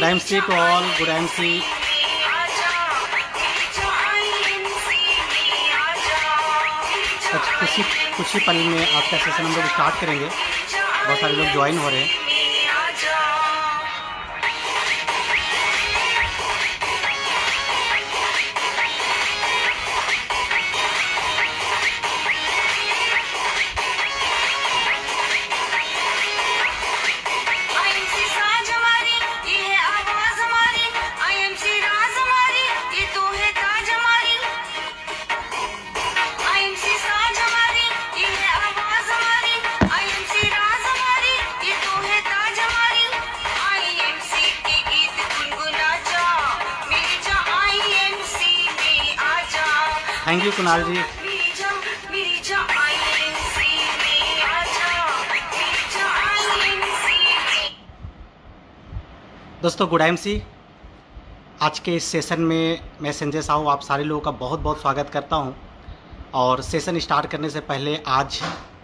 MC to all, good MC। कुछ ही पल में आज का सेशन हम लोग स्टार्ट करेंगे। बहुत सारे लोग ज्वाइन हो रहे हैं। थैंक यू कुणाल जी। दोस्तों गुड MC। आज के इस सेशन में मैं संजय साहू आप सारे लोगों का बहुत बहुत स्वागत करता हूं। और सेशन स्टार्ट करने से पहले आज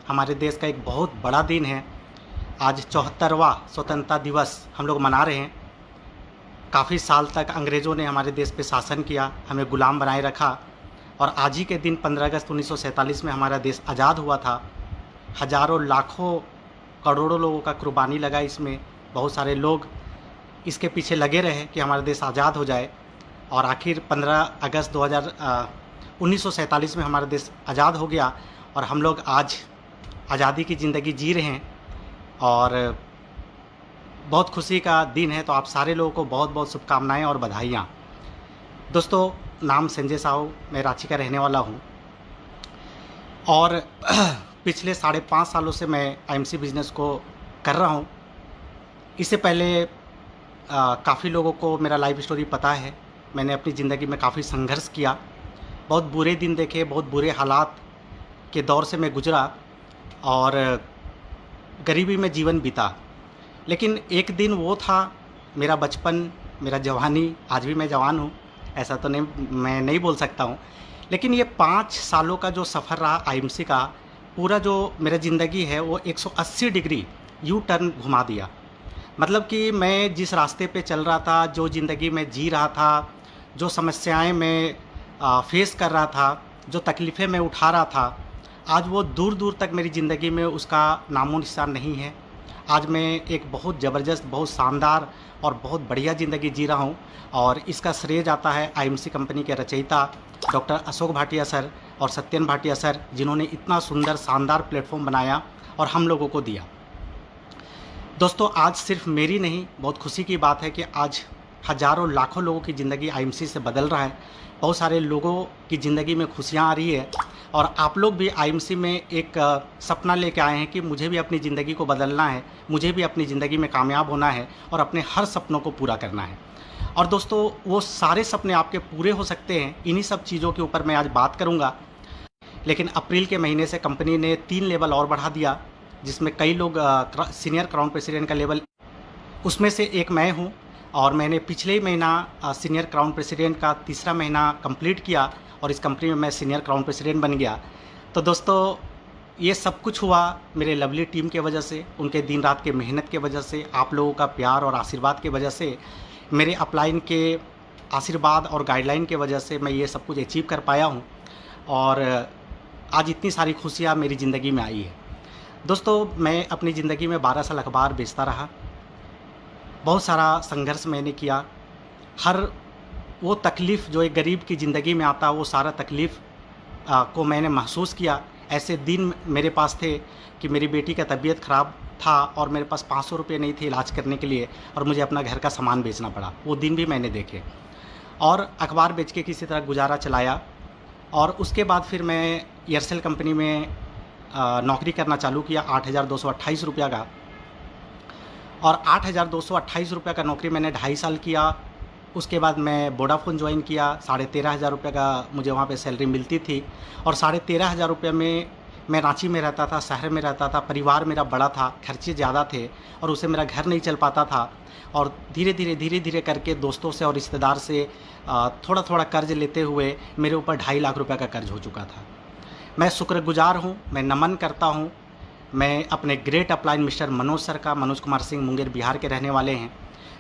हमारे देश का एक बहुत बड़ा दिन है। आज 74वां स्वतंत्रता दिवस हम लोग मना रहे हैं। काफ़ी साल तक अंग्रेज़ों ने हमारे देश पे शासन किया, हमें गुलाम बनाए रखा और आज ही के दिन 15 अगस्त 1947 में हमारा देश आज़ाद हुआ था। हज़ारों लाखों करोड़ों लोगों का कुर्बानी लगा इसमें। बहुत सारे लोग इसके पीछे लगे रहे कि हमारा देश आज़ाद हो जाए और आखिर 15 अगस्त 1947 में हमारा देश आज़ाद हो गया और हम लोग आज आज़ादी की ज़िंदगी जी रहे हैं और बहुत खुशी का दिन है। तो आप सारे लोगों को बहुत बहुत शुभकामनाएँ और बधाइयाँ। दोस्तों नाम संजय साहू, मैं रांची का रहने वाला हूँ और पिछले 5.5 सालों से मैं IMC बिज़नेस को कर रहा हूँ। इससे पहले काफ़ी लोगों को मेरा लाइफ स्टोरी पता है। मैंने अपनी ज़िंदगी में काफ़ी संघर्ष किया, बहुत बुरे दिन देखे, बहुत बुरे हालात के दौर से मैं गुजरा और गरीबी में जीवन बीता। लेकिन एक दिन वो था मेरा बचपन, मेरा जवानी। आज भी मैं जवान हूँ, ऐसा तो नहीं, मैं नहीं बोल सकता हूँ। लेकिन ये 5 सालों का जो सफ़र रहा IMC का, पूरा जो मेरा ज़िंदगी है वो 180 डिग्री यू टर्न घुमा दिया। मतलब कि मैं जिस रास्ते पे चल रहा था, जो ज़िंदगी में जी रहा था, जो समस्याएं मैं फेस कर रहा था, जो तकलीफ़ें मैं उठा रहा था, आज वो दूर दूर तक मेरी ज़िंदगी में उसका नामो निशान नहीं है। आज मैं एक बहुत ज़बरदस्त, बहुत शानदार और बहुत बढ़िया ज़िंदगी जी रहा हूँ और इसका श्रेय जाता है IMC कंपनी के रचयिता डॉक्टर अशोक भाटिया सर और सत्यन भाटिया सर, जिन्होंने इतना सुंदर शानदार प्लेटफॉर्म बनाया और हम लोगों को दिया। दोस्तों आज सिर्फ मेरी नहीं, बहुत खुशी की बात है कि आज हज़ारों लाखों लोगों की ज़िंदगी IMC से बदल रहा है। बहुत सारे लोगों की ज़िंदगी में खुशियाँ आ रही है और आप लोग भी IMC में एक सपना लेके आए हैं कि मुझे भी अपनी ज़िंदगी को बदलना है, मुझे भी अपनी ज़िंदगी में कामयाब होना है और अपने हर सपनों को पूरा करना है। और दोस्तों वो सारे सपने आपके पूरे हो सकते हैं। इन्हीं सब चीज़ों के ऊपर मैं आज बात करूँगा। लेकिन अप्रैल के महीने से कंपनी ने 3 लेवल और बढ़ा दिया, जिसमें कई लोग सीनियर क्राउन प्रेसिडेंट का लेवल, उसमें से एक मैं हूँ और मैंने पिछले ही महीना सीनियर क्राउन प्रेसिडेंट का 3रा महीना कंप्लीट किया और इस कंपनी में मैं सीनियर क्राउन प्रेसिडेंट बन गया। तो दोस्तों ये सब कुछ हुआ मेरे लवली टीम के वजह से, उनके दिन रात के मेहनत के वजह से, आप लोगों का प्यार और आशीर्वाद के वजह से, मेरे अपलाइन के आशीर्वाद और गाइडलाइन के वजह से मैं ये सब कुछ अचीव कर पाया हूँ और आज इतनी सारी खुशियाँ मेरी ज़िंदगी में आई है। दोस्तों मैं अपनी ज़िंदगी में 12 साल अखबार बेचता रहा। बहुत सारा संघर्ष मैंने किया। हर वो तकलीफ़ जो एक गरीब की ज़िंदगी में आता, वो सारा तकलीफ़ को मैंने महसूस किया। ऐसे दिन मेरे पास थे कि मेरी बेटी का तबीयत ख़राब था और मेरे पास 500 रुपये नहीं थे इलाज करने के लिए और मुझे अपना घर का सामान बेचना पड़ा। वो दिन भी मैंने देखे और अखबार बेच के किसी तरह गुजारा चलाया। और उसके बाद फिर मैं एयरसेल कंपनी में नौकरी करना चालू किया 8,228 रुपये का। और 8,228 रुपये का नौकरी मैंने 2.5 साल किया। उसके बाद मैं वोडाफोन ज्वाइन किया। 13,500 रुपये का मुझे वहाँ पे सैलरी मिलती थी और 13,500 रुपये में मैं रांची में रहता था, शहर में रहता था। परिवार मेरा बड़ा था, खर्चे ज़्यादा थे और उससे मेरा घर नहीं चल पाता था। और धीरे धीरे करके दोस्तों से और रिश्तेदार से थोड़ा थोड़ा कर्ज लेते हुए मेरे ऊपर 2.5 लाख रुपए का कर्ज हो चुका था। मैं शुक्रगुजार हूँ, मैं नमन करता हूँ मैं अपने great upline mister Manoj sir का। मनोज कुमार सिंह मुंगेर बिहार के रहने वाले हैं।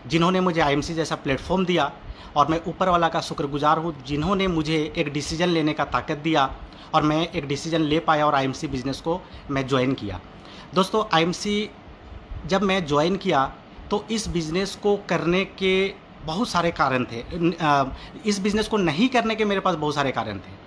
जिन्होंने मुझे आईएमसी जैसा प्लेटफॉर्म दिया, और मैं ऊपर वाला का शुक्रगुजार हूँ जिन्होंने मुझे एक डिसीजन लेने का ताकत दिया और मैं एक डिसीजन ले पाया और आईएमसी बिज़नेस को मैं ज्वाइन किया। दोस्तों, आईएमसी जब मैं ज्वाइन किया तो इस बिज़नेस को करने के बहुत सारे कारण थे। इस बिज़नेस को नहीं करने के मेरे पास बहुत सारे कारण थे,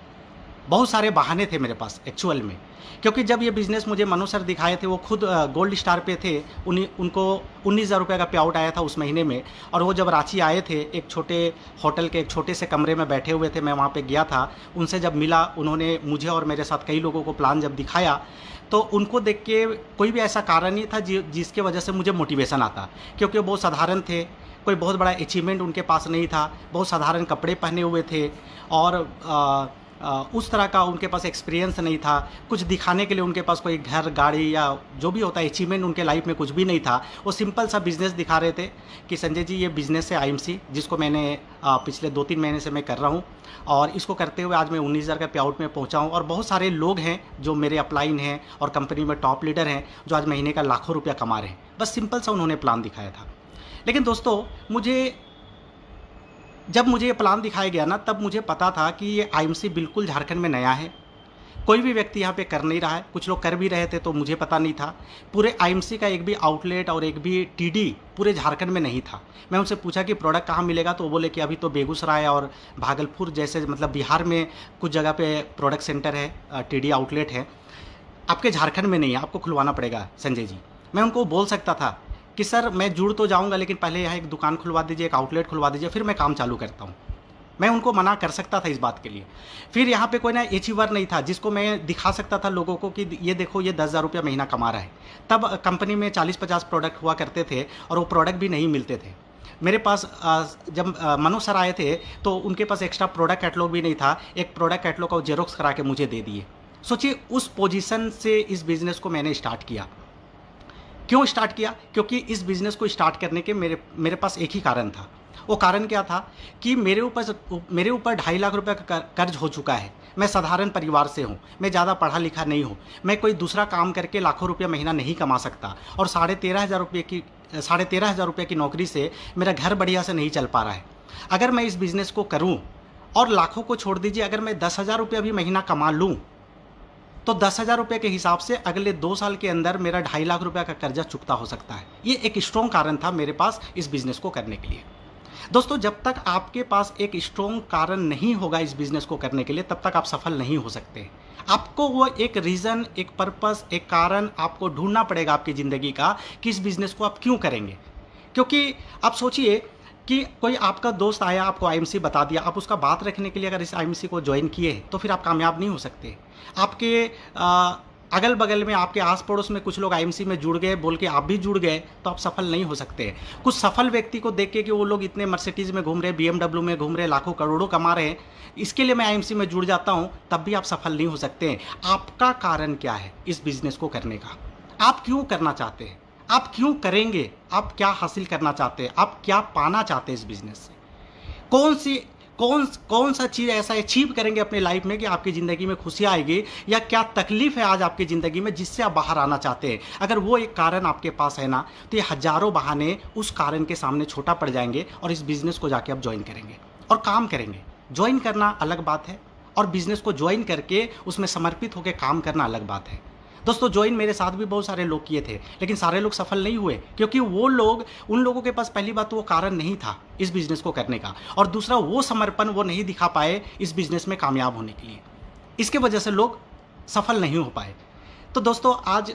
बहुत सारे बहाने थे मेरे पास एक्चुअल में। क्योंकि जब ये बिज़नेस मुझे मनु सर दिखाए थे, वो खुद गोल्ड स्टार पे थे, उनको 19,000 रुपये का पे आउट आया था उस महीने में। और वो जब रांची आए थे, एक छोटे होटल के एक छोटे से कमरे में बैठे हुए थे, मैं वहाँ पे गया था। उनसे जब मिला, उन्होंने मुझे और मेरे साथ कई लोगों को प्लान जब दिखाया, तो उनको देख के कोई भी ऐसा कारण नहीं था जिसके वजह से मुझे मोटिवेशन आता। क्योंकि वो बहुत साधारण थे, कोई बहुत बड़ा अचीवमेंट उनके पास नहीं था, बहुत साधारण कपड़े पहने हुए थे और उस तरह का उनके पास एक्सपीरियंस नहीं था। कुछ दिखाने के लिए उनके पास कोई घर, गाड़ी या जो भी होता है अचीवमेंट उनके लाइफ में कुछ भी नहीं था। वो सिंपल सा बिज़नेस दिखा रहे थे कि संजय जी, ये बिज़नेस है आईएमसी, जिसको मैंने पिछले 2-3 महीने से मैं कर रहा हूँ, और इसको करते हुए आज मैं 19,000 का पे आउट में पहुँचा हूँ। और बहुत सारे लोग हैं जो मेरे अपलाइन हैं और कंपनी में टॉप लीडर हैं, जो आज महीने का लाखों रुपया कमा रहे हैं। बस सिंपल सा उन्होंने प्लान दिखाया था। लेकिन दोस्तों, जब मुझे ये प्लान दिखाया गया ना, तब मुझे पता था कि ये आईएमसी बिल्कुल झारखंड में नया है, कोई भी व्यक्ति यहाँ पे कर नहीं रहा है। कुछ लोग कर भी रहे थे तो मुझे पता नहीं था। पूरे आईएमसी का एक भी आउटलेट और एक भी टीडी पूरे झारखंड में नहीं था। मैं उनसे पूछा कि प्रोडक्ट कहाँ मिलेगा, तो वो बोले कि अभी तो बेगूसराय और भागलपुर जैसे, मतलब बिहार में कुछ जगह पे प्रोडक्ट सेंटर है, टीडी आउटलेट है, आपके झारखंड में नहीं है, आपको खुलवाना पड़ेगा संजय जी। मैं उनको बोल सकता था कि सर, मैं जुड़ तो जाऊंगा, लेकिन पहले यहाँ एक दुकान खुलवा दीजिए, एक आउटलेट खुलवा दीजिए, फिर मैं काम चालू करता हूँ। मैं उनको मना कर सकता था इस बात के लिए। फिर यहाँ पे कोई ना अचीवर नहीं था जिसको मैं दिखा सकता था लोगों को कि ये देखो, ये 10,000 रुपया महीना कमा रहा है। तब कंपनी में 40-50 प्रोडक्ट हुआ करते थे और वो प्रोडक्ट भी नहीं मिलते थे मेरे पास। जब मनु सर आए थे तो उनके पास एक्स्ट्रा प्रोडक्ट कैटलॉग भी नहीं था। एक प्रोडक्ट कैटलॉग को जेरोक्स करा के मुझे दे दिए। सोचिए, उस पोजीशन से इस बिज़नेस को मैंने स्टार्ट किया। क्यों स्टार्ट किया? क्योंकि इस बिज़नेस को स्टार्ट करने के मेरे पास एक ही कारण था। वो कारण क्या था कि मेरे ऊपर 2.5 लाख रुपए का कर्ज हो चुका है। मैं साधारण परिवार से हूँ, मैं ज़्यादा पढ़ा लिखा नहीं हूँ, मैं कोई दूसरा काम करके लाखों रुपया महीना नहीं कमा सकता, और 13,500 रुपये की नौकरी से मेरा घर बढ़िया से नहीं चल पा रहा है। अगर मैं इस बिज़नेस को करूँ, और लाखों को छोड़ दीजिए, अगर मैं 10,000 रुपया भी महीना कमा लूँ, तो 10,000 रुपये के हिसाब से अगले 2 साल के अंदर मेरा 2.5 लाख रुपये का कर्जा चुकता हो सकता है। ये एक स्ट्रॉन्ग कारण था मेरे पास इस बिज़नेस को करने के लिए। दोस्तों, जब तक आपके पास एक स्ट्रॉन्ग कारण नहीं होगा इस बिज़नेस को करने के लिए, तब तक आप सफल नहीं हो सकते। आपको वो एक रीज़न, एक पर्पस, एक कारण आपको ढूंढना पड़ेगा आपकी ज़िंदगी का कि इस बिज़नेस को आप क्यों करेंगे। क्योंकि आप सोचिए कि कोई आपका दोस्त आया, आपको आईएमसी बता दिया, आप उसका बात रखने के लिए अगर इस आईएमसी को ज्वाइन किए, तो फिर आप कामयाब नहीं हो सकते। आपके अगल बगल में, आपके आस पड़ोस में कुछ लोग आईएमसी में जुड़ गए बोल के आप भी जुड़ गए, तो आप सफल नहीं हो सकते। कुछ सफल व्यक्ति को देख के कि वो लोग इतने मर्सिडीज़ में घूम रहे, BMW में घूम रहे, लाखों करोड़ों कमा रहे हैं, इसके लिए मैं आईएमसी में जुड़ जाता हूँ, तब भी आप सफल नहीं हो सकते। आपका कारण क्या है इस बिज़नेस को करने का? आप क्यों करना चाहते हैं? आप क्यों करेंगे? आप क्या हासिल करना चाहते हैं? आप क्या पाना चाहते हैं इस बिज़नेस से? कौन सा चीज़ ऐसा अचीव करेंगे अपने लाइफ में कि आपकी ज़िंदगी में खुशियाँ आएगी, या क्या तकलीफ है आज आपकी ज़िंदगी में जिससे आप बाहर आना चाहते हैं? अगर वो एक कारण आपके पास है ना, तो ये हज़ारों बहाने उस कारण के सामने छोटा पड़ जाएंगे, और इस बिज़नेस को जाके आप ज्वाइन करेंगे और काम करेंगे। ज्वाइन करना अलग बात है, और बिज़नेस को ज्वाइन करके उसमें समर्पित होकर काम करना अलग बात है। दोस्तों, ज्वाइन मेरे साथ भी बहुत सारे लोग किए थे, लेकिन सारे लोग सफल नहीं हुए, क्योंकि उन लोगों के पास पहली बात तो वो कारण नहीं था इस बिज़नेस को करने का, और दूसरा वो समर्पण वो नहीं दिखा पाए इस बिज़नेस में कामयाब होने के लिए। इसके वजह से लोग सफल नहीं हो पाए। तो दोस्तों, आज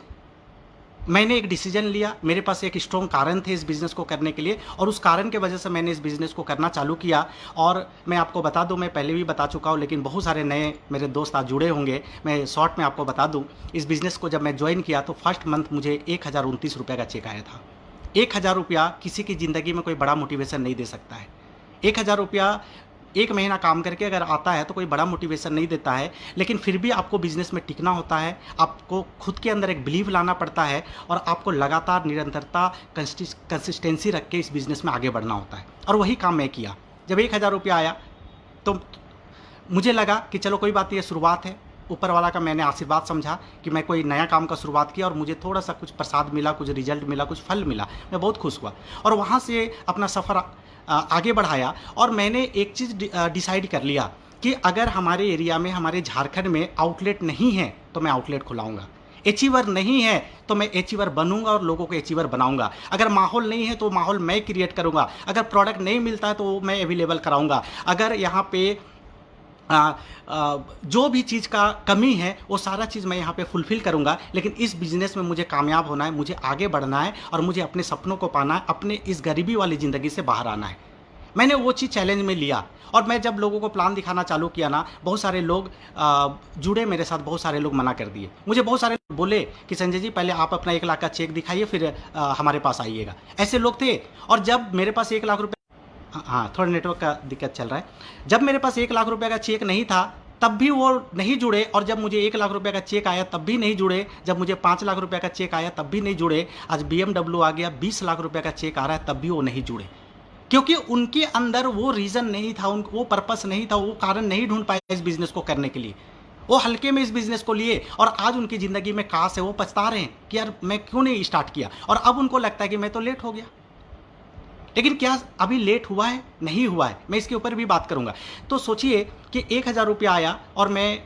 मैंने एक डिसीजन लिया, मेरे पास एक स्ट्रॉन्ग कारण थे इस बिज़नेस को करने के लिए, और उस कारण के वजह से मैंने इस बिज़नेस को करना चालू किया। और मैं आपको बता दूं, मैं पहले भी बता चुका हूं, लेकिन बहुत सारे नए मेरे दोस्त आज जुड़े होंगे, मैं शॉर्ट में आपको बता दूं। इस बिज़नेस को जब मैं ज्वाइन किया तो फर्स्ट मंथ मुझे 1,029 रुपये का चेक आया था। 1,000 रुपया किसी की ज़िंदगी में कोई बड़ा मोटिवेशन नहीं दे सकता है। 1,000 रुपया एक महीना काम करके अगर आता है तो कोई बड़ा मोटिवेशन नहीं देता है, लेकिन फिर भी आपको बिज़नेस में टिकना होता है, आपको खुद के अंदर एक बिलीव लाना पड़ता है, और आपको लगातार निरंतरता, कंसिस्टेंसी रख के इस बिज़नेस में आगे बढ़ना होता है। और वही काम मैं किया। जब 1,000 रुपया आया तो मुझे लगा कि चलो कोई बात नहीं, ये शुरुआत है, ऊपर वाला का मैंने आशीर्वाद समझा कि मैं कोई नया काम का शुरुआत किया और मुझे थोड़ा सा कुछ प्रसाद मिला, कुछ रिजल्ट मिला, कुछ फल मिला। मैं बहुत खुश हुआ और वहाँ से अपना सफ़र आगे बढ़ाया और मैंने एक चीज़ डिसाइड कर लिया कि अगर हमारे एरिया में, हमारे झारखंड में आउटलेट नहीं है तो मैं आउटलेट खुलाऊंगा। अचीवर नहीं है तो मैं अचीवर बनूंगा और लोगों को अचीवर बनाऊंगा। अगर माहौल नहीं है तो माहौल मैं क्रिएट करूंगा। अगर प्रोडक्ट नहीं मिलता है तो मैं अवेलेबल कराऊंगा। अगर यहाँ पे जो भी चीज़ का कमी है वो सारा चीज़ मैं यहाँ पे फुलफ़िल करूँगा। लेकिन इस बिज़नेस में मुझे कामयाब होना है, मुझे आगे बढ़ना है और मुझे अपने सपनों को पाना है, अपने इस गरीबी वाली ज़िंदगी से बाहर आना है। मैंने वो चीज़ चैलेंज में लिया और मैं जब लोगों को प्लान दिखाना चालू किया ना, बहुत सारे लोग जुड़े मेरे साथ, बहुत सारे लोग मना कर दिए। मुझे बहुत सारे लोग बोले कि संजय जी पहले आप अपना 1 लाख का चेक दिखाइए फिर हमारे पास आइएगा। ऐसे लोग थे। और जब मेरे पास 1 लाख रुपये, हाँ थोड़ा नेटवर्क का दिक्कत चल रहा है, जब मेरे पास 1 लाख रुपये का चेक नहीं था तब भी वो नहीं जुड़े, और जब मुझे 1 लाख रुपये का चेक आया तब भी नहीं जुड़े, जब मुझे 5 लाख रुपये का चेक आया तब भी नहीं जुड़े, आज BMW आ गया, 20 लाख रुपये का चेक आ रहा है तब भी वो नहीं जुड़े। क्योंकि उनके अंदर वो रीज़न नहीं था, वो पर्पस नहीं था, वो कारण नहीं ढूंढ पाए इस बिज़नेस को करने के लिए। वो हल्के में इस बिज़नेस को लिए और आज उनकी ज़िंदगी में काश है, वो पछता रहे हैं कि यार मैं क्यों नहीं स्टार्ट किया। और अब उनको लगता है कि मैं तो लेट हो गया। लेकिन क्या अभी लेट हुआ है? नहीं हुआ है। मैं इसके ऊपर भी बात करूंगा। तो सोचिए कि 1,000 रुपया आया और मैं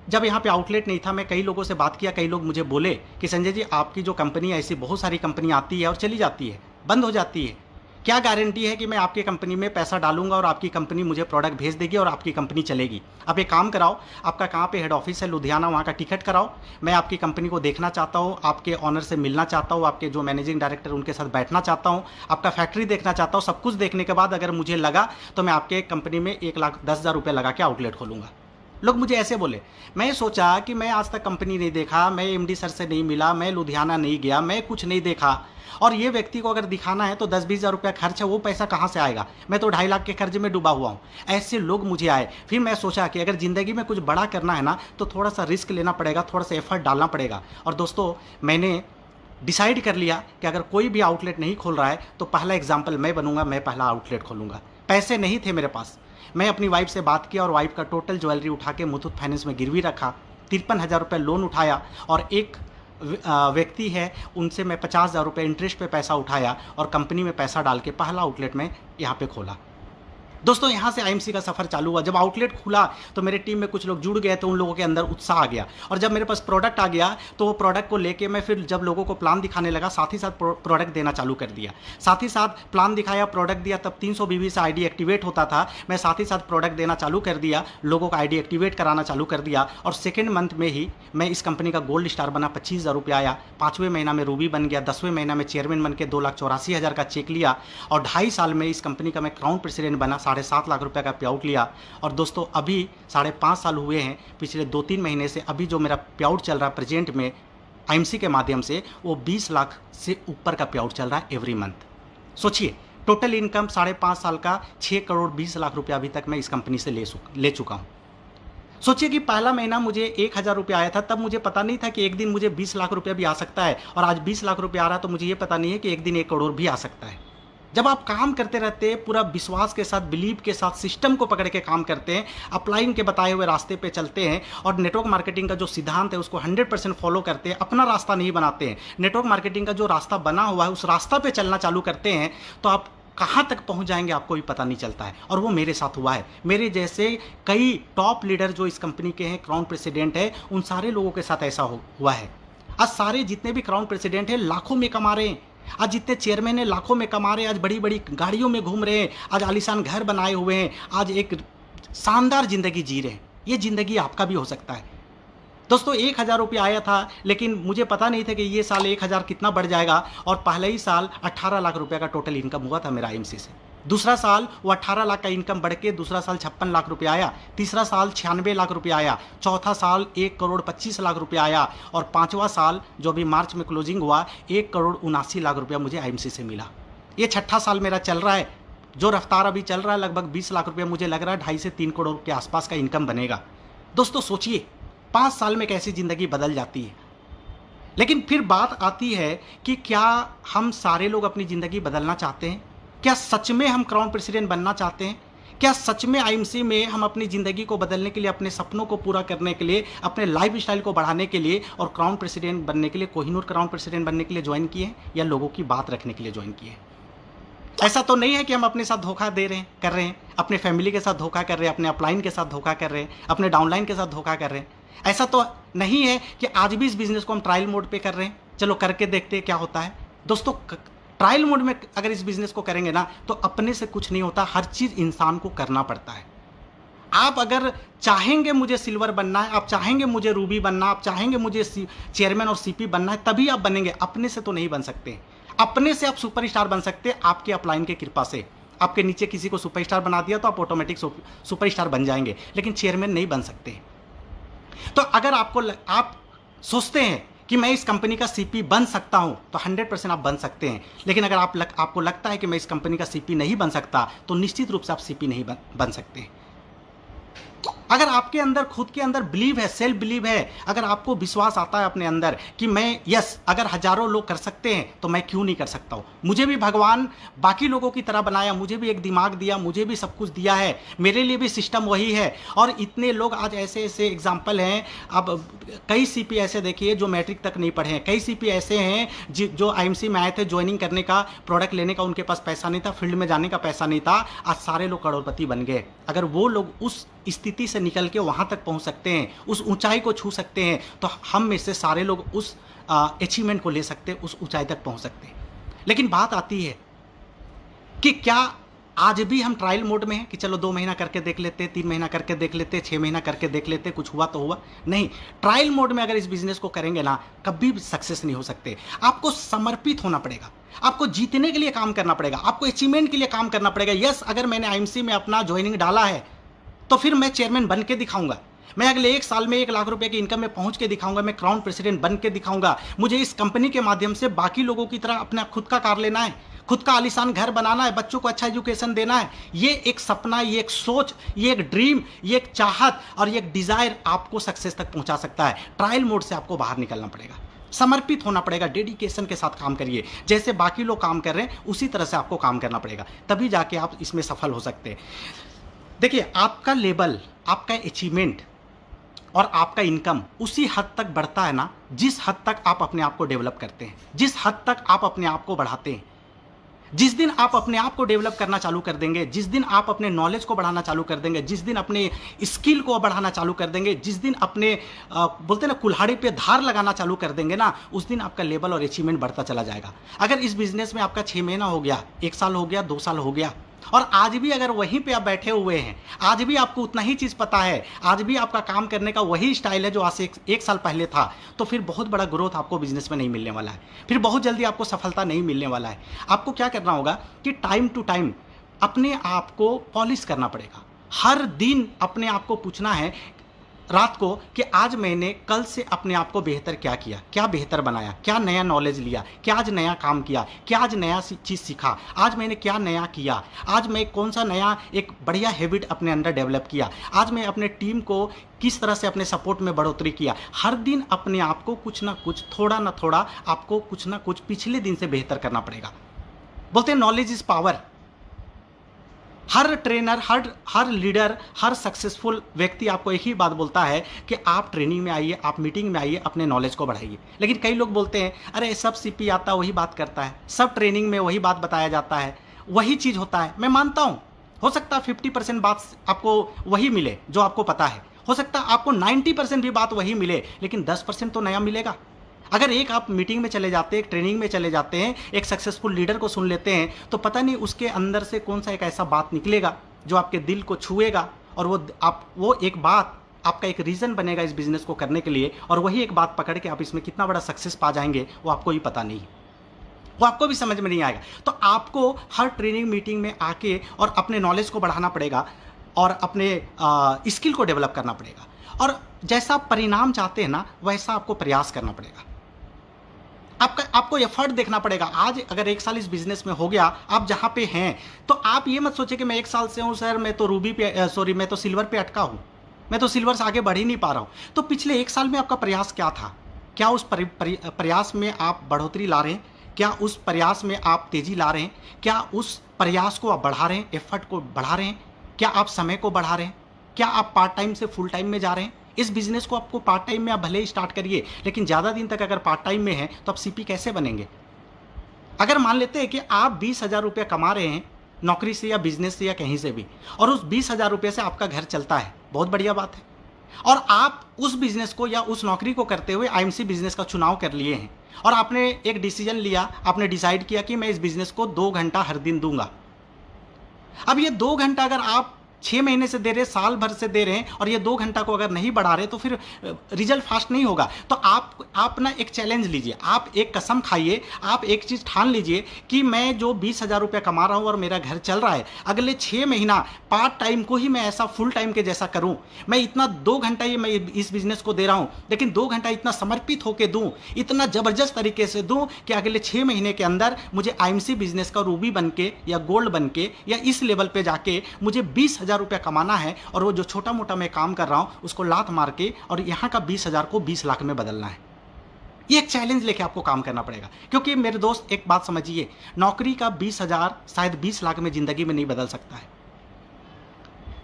जब यहाँ पे आउटलेट नहीं था, मैं कई लोगों से बात किया। कई लोग मुझे बोले कि संजय जी आपकी जो कंपनी है, ऐसी बहुत सारी कंपनी आती है और चली जाती है, बंद हो जाती है, क्या गारंटी है कि मैं आपकी कंपनी में पैसा डालूंगा और आपकी कंपनी मुझे प्रोडक्ट भेज देगी और आपकी कंपनी चलेगी? आप एक काम कराओ, आपका कहाँ पे हेड ऑफिस है? लुधियाना, वहाँ का टिकट कराओ। मैं आपकी कंपनी को देखना चाहता हूँ, आपके ऑनर से मिलना चाहता हूँ, आपके जो मैनेजिंग डायरेक्टर उनके साथ बैठना चाहता हूँ, आपका फैक्ट्री देखना चाहता हूँ। सब कुछ देखने के बाद अगर मुझे लगा तो मैं आपके कंपनी में 1,10,000 रुपये लगा के आउटलेट खोलूँगा। लोग मुझे ऐसे बोले। मैं सोचा कि मैं आज तक कंपनी नहीं देखा, मैं एमडी सर से नहीं मिला, मैं लुधियाना नहीं गया, मैं कुछ नहीं देखा, और ये व्यक्ति को अगर दिखाना है तो 10-20 हज़ार रुपया खर्च है, वो पैसा कहाँ से आएगा? मैं तो 2.5 लाख के कर्ज में डूबा हुआ हूँ। ऐसे लोग मुझे आए। फिर मैं सोचा कि अगर ज़िंदगी में कुछ बड़ा करना है ना तो थोड़ा सा रिस्क लेना पड़ेगा, थोड़ा सा एफर्ट डालना पड़ेगा। और दोस्तों मैंने डिसाइड कर लिया कि अगर कोई भी आउटलेट नहीं खोल रहा है तो पहला एग्जाम्पल मैं बनूंगा, मैं पहला आउटलेट खोलूंगा। पैसे नहीं थे मेरे पास। मैं अपनी वाइफ से बात किया और वाइफ का टोटल ज्वेलरी उठा के मुथूट फाइनेंस में गिरवी रखा, 53,000 रुपये लोन उठाया और एक व्यक्ति है उनसे मैं 50,000 रुपये इंटरेस्ट पे पैसा उठाया और कंपनी में पैसा डाल के पहला आउटलेट में यहाँ पे खोला। दोस्तों यहाँ से आईएमसी का सफ़र चालू हुआ। जब आउटलेट खुला तो मेरे टीम में कुछ लोग जुड़ गए, तो उन लोगों के अंदर उत्साह आ गया। और जब मेरे पास प्रोडक्ट आ गया तो वो प्रोडक्ट को लेके मैं फिर जब लोगों को प्लान दिखाने लगा, साथ ही साथ प्रोडक्ट देना चालू कर दिया। साथ ही साथ प्लान दिखाया, प्रोडक्ट दिया, तब 300 बीबी से आईडी एक्टिवेट होता था। मैं साथ ही साथ प्रोडक्ट देना चालू कर दिया, लोगों का आईडी एक्टिवेट कराना चालू कर दिया। और सेकेंड मंथ में ही मैं इस कंपनी का गोल्ड स्टार बना, 25,000 रुपये आया। 5वें महीना में रूबी बन गया, 10वें महीना में चेयरमैन बन के 2,84,000 का चेक लिया। और 2.5 साल में इस कंपनी का मैं क्राउन प्रेसिडेंट बना, 7.5 लाख रुपये का पे आउट लिया। और दोस्तों अभी 5.5 साल हुए हैं, पिछले 2-3 महीने से अभी जो मेरा पे आउट चल रहा है प्रेजेंट में आईएमसी के माध्यम से, वो 20 लाख से ऊपर का पे आउट चल रहा है एवरी मंथ। सोचिए टोटल इनकम 5.5 साल का 6 करोड़ 20 लाख रुपये अभी तक मैं इस कंपनी से ले चुका हूँ। सोचिए कि पहला महीना मुझे 1,000 रुपये आया था, तब मुझे पता नहीं था कि एक दिन मुझे 20 लाख रुपये भी आ सकता है। और आज 20 लाख रुपये आ रहा है तो मुझे ये पता नहीं है कि एक दिन 1 करोड़ भी आ सकता है। जब आप काम करते रहते हैं पूरा विश्वास के साथ, बिलीव के साथ, सिस्टम को पकड़ के काम करते हैं, अपलाइन के बताए हुए रास्ते पे चलते हैं और नेटवर्क मार्केटिंग का जो सिद्धांत है उसको 100% फॉलो करते हैं, अपना रास्ता नहीं बनाते हैं, नेटवर्क मार्केटिंग का जो रास्ता बना हुआ है उस रास्ता पे चलना चालू करते हैं, तो आप कहाँ तक पहुँच जाएंगे आपको भी पता नहीं चलता है। और वो मेरे साथ हुआ है। मेरे जैसे कई टॉप लीडर जो इस कंपनी के हैं, क्राउन प्रेसिडेंट है, उन सारे लोगों के साथ ऐसा हुआ है। आज सारे जितने भी क्राउन प्रेसिडेंट हैं लाखों में कमा रहे हैं। आज जितने चेयरमैन है लाखों में कमा रहे हैं। आज बड़ी बड़ी गाड़ियों में घूम रहे हैं। आज आलीशान घर बनाए हुए हैं। आज एक शानदार ज़िंदगी जी रहे हैं। ये ज़िंदगी आपका भी हो सकता है। दोस्तों 1,000 रुपये आया था, लेकिन मुझे पता नहीं था कि ये साल 1,000 कितना बढ़ जाएगा। और पहले ही साल 18 लाख रुपये का टोटल इनकम हुआ था मेरा आईएमसी से। दूसरा साल वो 18 लाख का इनकम बढ़ के दूसरा साल 56 लाख रुपये आया। तीसरा साल 96 लाख रुपये आया। चौथा साल 1 करोड़ 25 लाख रुपये आया। और 5वां साल जो अभी मार्च में क्लोजिंग हुआ, 1 करोड़ 79 लाख रुपया मुझे आईएमसी से मिला। ये 6ठा साल मेरा चल रहा है। जो रफ्तार अभी चल रहा है लगभग 20 लाख रुपये, मुझे लग रहा है 2.5 से 3 करोड़ के आसपास का इनकम बनेगा। दोस्तों सोचिए 5 साल में कैसी ज़िंदगी बदल जाती है। लेकिन फिर बात आती है कि क्या हम सारे लोग अपनी ज़िंदगी बदलना चाहते हैं? क्या सच में हम क्राउन प्रेसिडेंट बनना चाहते हैं? क्या सच में आईएमसी में हम अपनी ज़िंदगी को बदलने के लिए, अपने सपनों को पूरा करने के लिए, अपने लाइफ स्टाइल को बढ़ाने के लिए और क्राउन प्रेसिडेंट बनने के लिए, कोहिनूर क्राउन प्रेसिडेंट बनने के लिए ज्वाइन किए हैं, या लोगों की बात रखने के लिए ज्वाइन किए हैं? ऐसा तो नहीं है कि हम अपने साथ धोखा कर रहे हैं, अपने फैमिली के साथ धोखा कर रहे हैं, अपने अपलाइन के साथ धोखा कर रहे हैं, अपने डाउनलाइन के साथ धोखा कर रहे हैं। ऐसा तो नहीं है कि आज भी इस बिज़नेस को हम ट्रायल मोड पे कर रहे हैं, चलो करके देखते हैं क्या होता है। दोस्तों, ट्रायल मोड में अगर इस बिज़नेस को करेंगे ना तो अपने से कुछ नहीं होता, हर चीज़ इंसान को करना पड़ता है। आप अगर चाहेंगे मुझे सिल्वर बनना है, आप चाहेंगे मुझे रूबी बनना, आप चाहेंगे मुझे चेयरमैन और सीपी बनना है, तभी आप बनेंगे। अपने से तो नहीं बन सकते। अपने से आप सुपरस्टार बन सकते हैं आपके अपलाइन के कृपा से। आपके नीचे किसी को सुपरस्टार बना दिया तो आप ऑटोमेटिक सुपरस्टार बन जाएंगे, लेकिन चेयरमैन नहीं बन सकते। तो अगर आप सोचते हैं कि मैं इस कंपनी का सीपी बन सकता हूं तो 100% आप बन सकते हैं। लेकिन अगर आपको लगता है कि मैं इस कंपनी का सीपी नहीं बन सकता, तो निश्चित रूप से आप सीपी नहीं बन सकते। अगर आपके अंदर खुद के अंदर बिलीव है, सेल्फ बिलीव है, अगर आपको विश्वास आता है अपने अंदर कि मैं अगर हजारों लोग कर सकते हैं तो मैं क्यों नहीं कर सकता हूँ। मुझे भी भगवान बाकी लोगों की तरह बनाया, मुझे भी एक दिमाग दिया, मुझे भी सब कुछ दिया है, मेरे लिए भी सिस्टम वही है। और इतने लोग आज ऐसे ऐसे एग्जाम्पल हैं। अब कई सीपी ऐसे देखिए जो मैट्रिक तक नहीं पढ़े हैं, कई सीपी ऐसे हैं जो आईएमसी में आए थे ज्वाइनिंग करने का, प्रोडक्ट लेने का उनके पास पैसा नहीं था, फील्ड में जाने का पैसा नहीं था, आज सारे लोग करोड़पति बन गए। अगर वो लोग उस स्थिति से निकल के वहां तक पहुंच सकते हैं, उस ऊंचाई को छू सकते हैं, तो हम में से सारे लोग उस अचीवमेंट को ले सकते हैं, उस ऊंचाई तक पहुंच सकते हैं। लेकिन बात आती है कि क्या आज भी हम ट्रायल मोड में हैं कि चलो 2 महीना करके देख लेते, 3 महीना करके देख लेते, 6 महीना करके देख लेते, कुछ हुआ तो हुआ नहीं। ट्रायल मोड में अगर इस बिजनेस को करेंगे ना, कभी भी सक्सेस नहीं हो सकते। आपको समर्पित होना पड़ेगा, आपको जीतने के लिए काम करना पड़ेगा, आपको अचीवमेंट के लिए काम करना पड़ेगा। अगर मैंने आईएमसी में अपना ज्वाइनिंग डाला है तो फिर मैं चेयरमैन बन के दिखाऊंगा, मैं अगले 1 साल में 1 लाख रुपए की इनकम में पहुंच के दिखाऊंगा, मैं क्राउन प्रेसिडेंट बन के दिखाऊंगा। मुझे इस कंपनी के माध्यम से बाकी लोगों की तरह अपना खुद का कार लेना है, खुद का आलीशान घर बनाना है, बच्चों को अच्छा एजुकेशन देना है। ये एक सपना, ये एक सोच, ये एक ड्रीम, ये एक चाहत और ये एक डिजायर आपको सक्सेस तक पहुंचा सकता है। ट्रायल मोड से आपको बाहर निकलना पड़ेगा, समर्पित होना पड़ेगा, डेडिकेशन के साथ काम करिए। जैसे बाकी लोग काम कर रहे हैं उसी तरह से आपको काम करना पड़ेगा, तभी जाके आप इसमें सफल हो सकते हैं। देखिए, आपका लेवल, आपका अचीवमेंट और आपका इनकम उसी हद तक बढ़ता है ना जिस हद तक आप अपने आप को डेवलप करते हैं, जिस हद तक आप अपने आप को बढ़ाते हैं। जिस दिन आप अपने आप को डेवलप करना चालू कर देंगे, जिस दिन आप अपने नॉलेज को बढ़ाना चालू कर देंगे, जिस दिन अपने स्किल को बढ़ाना चालू कर देंगे, जिस दिन अपने बोलते ना कुल्हाड़ी पे धार लगाना चालू कर देंगे ना, उस दिन आपका लेवल और अचीवमेंट बढ़ता चला जाएगा। अगर इस बिजनेस में आपका 6 महीना हो गया, 1 साल हो गया, 2 साल हो गया और आज भी अगर वहीं पे आप बैठे हुए हैं, आज भी आपको उतना ही चीज़ पता है, आज भी आपका काम करने का वही स्टाइल है जो आज से 1 साल पहले था, तो फिर बहुत बड़ा ग्रोथ आपको बिजनेस में नहीं मिलने वाला है, फिर बहुत जल्दी आपको सफलता नहीं मिलने वाला है। आपको क्या करना होगा कि टाइम टू टाइम अपने आप को पॉलिश करना पड़ेगा। हर दिन अपने आप को पूछना है रात को कि आज मैंने कल से अपने आप को बेहतर क्या किया, क्या बेहतर बनाया, क्या नया नॉलेज लिया, क्या आज नया काम किया, क्या आज नया चीज़ सीखा, आज मैंने क्या नया किया, आज मैं कौन सा नया एक बढ़िया हैबिट अपने अंदर डेवलप किया, आज मैं अपने टीम को किस तरह से अपने सपोर्ट में बढ़ोतरी किया। हर दिन अपने आप को कुछ ना कुछ, थोड़ा ना थोड़ा आपको कुछ ना कुछ पिछले दिन से बेहतर करना पड़ेगा। बोलते हैं knowledge is power. Her trainer, her leader, her successful व्यक्ति आपको एक ही बात बोलता है कि आप ट्रेनिंग में आइए, आप मीटिंग में आइए, अपने नॉलेज को बढ़ाइए। लेकिन कई लोग बोलते हैं अरे सब सीपी आता वही बात करता है, सब ट्रेनिंग में वही बात बताया जाता है, वही चीज़ होता है। मैं मानता हूँ हो सकता है 50% बात आपको वही मिले जो आपको पता है, हो सकता है आपको 90% भी बात वही मिले, लेकिन 10% तो नया मिलेगा। अगर एक आप मीटिंग में चले जाते हैं, एक ट्रेनिंग में चले जाते हैं, एक सक्सेसफुल लीडर को सुन लेते हैं, तो पता नहीं उसके अंदर से कौन सा एक ऐसा बात निकलेगा जो आपके दिल को छुएगा और वो एक बात आपका एक रीज़न बनेगा इस बिज़नेस को करने के लिए, और वही एक बात पकड़ के आप इसमें कितना बड़ा सक्सेस पा जाएंगे वो आपको ही पता नहीं, वो आपको भी समझ में नहीं आएगा। तो आपको हर ट्रेनिंग मीटिंग में आके और अपने नॉलेज को बढ़ाना पड़ेगा और अपने स्किल को डेवलप करना पड़ेगा, और जैसा परिणाम चाहते हैं ना वैसा आपको प्रयास करना पड़ेगा। आपको एफर्ट देखना पड़ेगा। आज अगर 1 साल इस बिजनेस में हो गया, आप जहां पे हैं, तो आप ये मत सोचिए कि मैं 1 साल से हूं सर, मैं तो सिल्वर पे अटका हूं, मैं तो सिल्वर से आगे बढ़ ही नहीं पा रहा हूं। तो पिछले 1 साल में आपका प्रयास क्या था? क्या उस प्रयास में आप बढ़ोतरी ला रहे हैं? क्या उस प्रयास में आप तेजी ला रहे हैं? क्या उस प्रयास को आप बढ़ा रहे हैं, एफर्ट को बढ़ा रहे हैं? क्या आप समय को बढ़ा रहे हैं? क्या आप पार्ट टाइम से फुल टाइम में जा रहे हैं? इस बिजनेस को आपको पार्ट टाइम में आप भले ही स्टार्ट करिए, लेकिन ज़्यादा दिन तक अगर पार्ट टाइम में हैं तो आप सीपी कैसे बनेंगे? अगर मान लेते हैं कि आप 20,000 रुपये कमा रहे हैं नौकरी से या बिजनेस से या कहीं से भी, और उस 20,000 रुपये से आपका घर चलता है, बहुत बढ़िया बात है। और आप उस बिजनेस को या उस नौकरी को करते हुए आईएमसी बिजनेस का चुनाव कर लिए हैं और आपने एक डिसीजन लिया, आपने डिसाइड किया कि मैं इस बिजनेस को 2 घंटा हर दिन दूंगा। अब ये 2 घंटा अगर आप 6 महीने से दे रहे हैं, साल भर से दे रहे हैं, और ये 2 घंटा को अगर नहीं बढ़ा रहे तो फिर रिजल्ट फास्ट नहीं होगा। तो आप ना एक चैलेंज लीजिए, आप एक कसम खाइए, आप एक चीज़ ठान लीजिए कि मैं जो 20,000 रुपये कमा रहा हूँ और मेरा घर चल रहा है, अगले 6 महीना पार्ट टाइम को ही मैं ऐसा फुल टाइम के जैसा करूँ। मैं इतना 2 घंटा ही मैं इस बिजनेस को दे रहा हूँ, लेकिन 2 घंटा इतना समर्पित होकर दूँ, इतना ज़बरदस्त तरीके से दूँ कि अगले 6 महीने के अंदर मुझे आईएमसी बिजनेस का रूबी बन के या गोल्ड बन के या इस लेवल पे जाके मुझे 20,000 रुपये कमाना है, और वो जो छोटा मोटा मैं काम कर रहा हूँ उसको लात मार के और यहाँ का 20,000 को 20 लाख में बदलना है। ये एक चैलेंज लेके आपको काम करना पड़ेगा, क्योंकि मेरे दोस्त एक बात समझिए, नौकरी का 20,000 शायद 20 लाख में जिंदगी में नहीं बदल सकता है।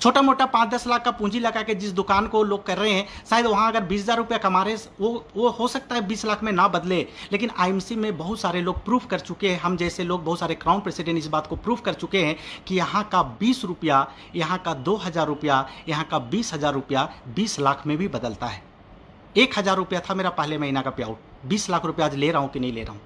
छोटा मोटा 5-10 लाख का पूंजी लगा के जिस दुकान को लोग कर रहे हैं, शायद वहाँ अगर 20,000 रुपये कमा रहे, वो हो सकता है 20 लाख में ना बदले, लेकिन आईएमसी में बहुत सारे लोग प्रूफ कर चुके हैं, हम जैसे लोग बहुत सारे क्राउन प्रेसिडेंट इस बात को प्रूफ कर चुके हैं कि यहाँ का 20 रुपया, यहाँ का 2,000 रुपया, यहाँ का 20,000 रुपया 20 लाख में भी बदलता है। 1,000 रुपया था मेरा पहले महीना का पे आउट, 20 लाख रुपया आज ले रहा हूँ कि नहीं ले रहा हूँ,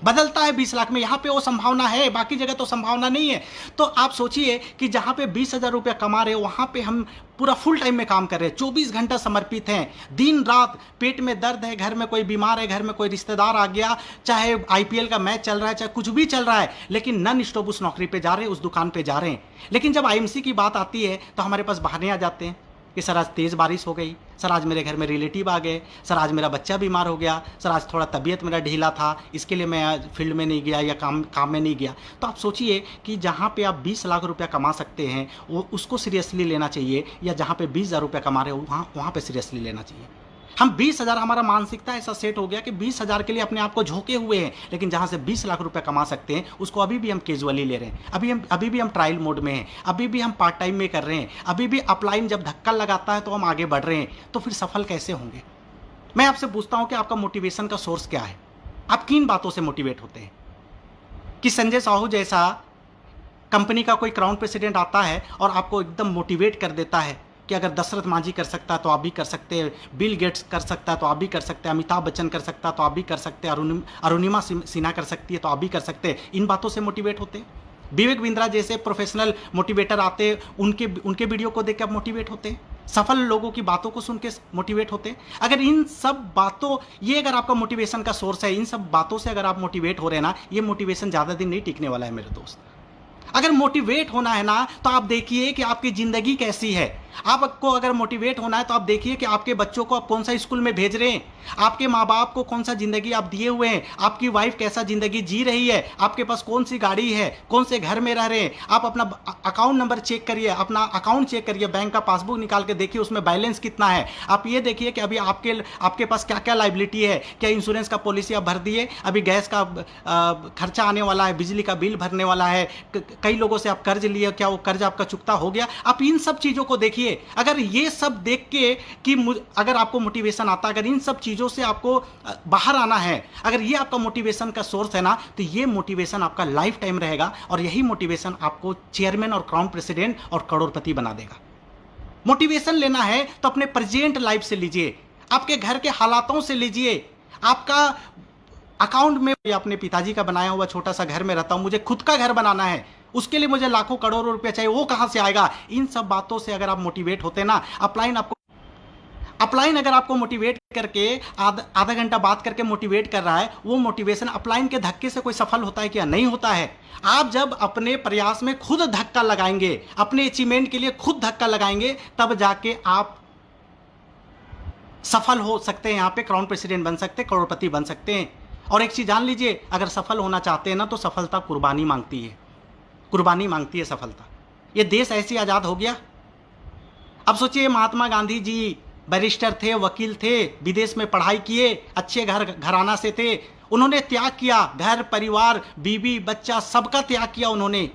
बदलता है 20 लाख में। यहाँ पे वो संभावना है, बाकी जगह तो संभावना नहीं है। तो आप सोचिए कि जहाँ पे 20,000 रुपया कमा रहे हो, वहाँ पे हम पूरा फुल टाइम में काम कर रहे हैं, 24 घंटा समर्पित हैं, दिन रात। पेट में दर्द है, घर में कोई बीमार है, घर में कोई रिश्तेदार आ गया, चाहे आईपीएल का मैच चल रहा है, चाहे कुछ भी चल रहा है, लेकिन नन स्टॉप उस नौकरी पे जा रहे हैं, उस दुकान पे जा रहे हैं। लेकिन जब आईएमसी की बात आती है तो हमारे पास बहाने आ जाते हैं कि सर आज तेज़ बारिश हो गई, सर आज मेरे घर में रिलेटिव आ गए, सर आज मेरा बच्चा बीमार हो गया, सर आज थोड़ा तबीयत मेरा ढीला था, इसके लिए मैं आज फील्ड में नहीं गया या काम में नहीं गया। तो आप सोचिए कि जहाँ पे आप 20 लाख रुपया कमा सकते हैं वो उसको सीरियसली लेना चाहिए, या जहाँ पे 20,000 रुपया कमा रहे हो वहाँ पे सीरियसली लेना चाहिए। हम 20,000, हमारा मानसिकता ऐसा सेट हो गया कि 20,000 के लिए अपने आप को झोंके हुए हैं, लेकिन जहाँ से 20 लाख रुपए कमा सकते हैं उसको अभी भी हम कैजुअली ले रहे हैं, अभी भी हम ट्रायल मोड में हैं, अभी भी हम पार्ट टाइम में कर रहे हैं, अभी भी अपलाइन जब धक्का लगाता है तो हम आगे बढ़ रहे हैं। तो फिर सफल कैसे होंगे? मैं आपसे पूछता हूँ कि आपका मोटिवेशन का सोर्स क्या है? आप किन बातों से मोटिवेट होते हैं? कि संजय साहू जैसा कंपनी का कोई क्राउन प्रेसिडेंट आता है और आपको एकदम मोटिवेट कर देता है कि अगर दशरथ मांझी कर सकता है तो आप भी कर सकते हैं, बिल गेट्स कर सकता है तो आप भी कर सकते हैं, अमिताभ बच्चन कर सकता है तो आप भी कर सकते हैं, अरुणिमा सिन्हा कर सकती है तो आप भी कर सकते हैं। इन बातों से मोटिवेट होते हैं। विवेक बिंद्रा जैसे प्रोफेशनल मोटिवेटर आते हैं, उनके वीडियो को देख के आप मोटिवेट होते हैं, सफल लोगों की बातों को सुन के मोटिवेट होते हैं। अगर इन सब बातों, ये अगर आपका मोटिवेशन का सोर्स है, इन सब बातों से अगर आप मोटिवेट हो रहे हैं ना, ये मोटिवेशन ज़्यादा दिन नहीं टिकने वाला है मेरे दोस्त। अगर मोटिवेट होना है ना तो आप देखिए कि आपकी ज़िंदगी कैसी है। आपको अगर मोटिवेट होना है तो आप देखिए कि आपके बच्चों को आप कौन सा स्कूल में भेज रहे हैं, आपके माँ बाप को कौन सा ज़िंदगी आप दिए हुए हैं, आपकी वाइफ कैसा ज़िंदगी जी रही है, आपके पास कौन सी गाड़ी है, कौन से घर में रह रहे हैं। आप अपना अकाउंट नंबर चेक करिए, अपना अकाउंट चेक करिए, बैंक का पासबुक निकाल के देखिए उसमें बैलेंस कितना है। आप ये देखिए कि अभी आपके पास क्या क्या लाइबिलिटी है, क्या इंश्योरेंस का पॉलिसी आप भर दिए, अभी गैस का खर्चा आने वाला है, बिजली का बिल भरने वाला है, कई लोगों से आप कर्ज लिए, क्या वो कर्ज आपका चुकता हो गया। आप इन सब चीज़ों को देखिए। अगर ये सब देख के कि अगर आपको मोटिवेशन आता, अगर इन सब चीज़ों से आपको बाहर आना है, अगर ये आपका मोटिवेशन का सोर्स है ना, तो ये मोटिवेशन आपका लाइफ टाइम रहेगा, और यही मोटिवेशन आपको चेयरमैन और क्राउन प्रेसिडेंट और करोड़पति बना देगा। मोटिवेशन लेना है तो अपने प्रेजेंट लाइफ से लीजिए, आपके घर के हालातों से लीजिए। आपका अकाउंट में, अपने पिताजी का बनाया हुआ छोटा सा घर में रहता हूं, मुझे खुद का घर बनाना है, उसके लिए मुझे लाखों करोड़ों रुपया चाहिए, वो कहां से आएगा? इन सब बातों से अगर आप मोटिवेट होते ना, अपलाइन अगर आपको मोटिवेट करके आधा घंटा बात करके मोटिवेट कर रहा है, वो मोटिवेशन अपलाइन के धक्के से कोई सफल होता है क्या? नहीं होता है। आप जब अपने प्रयास में खुद धक्का लगाएंगे, अपने अचीवमेंट के लिए खुद धक्का लगाएंगे, तब जाके आप सफल हो सकते हैं, यहाँ पे क्राउन प्रेसिडेंट बन सकते हैं, करोड़पति बन सकते हैं। और एक चीज जान लीजिए, अगर सफल होना चाहते हैं ना, तो सफलता कुर्बानी मांगती है, कुर्बानी मांगती है सफलता। ये देश ऐसे आजाद हो गया। अब सोचिए, महात्मा गांधी जी बैरिस्टर थे, वकील थे, विदेश में पढ़ाई किए, अच्छे घराना से थे, उन्होंने त्याग किया, घर परिवार बीवी बच्चा सबका त्याग किया उन्होंने,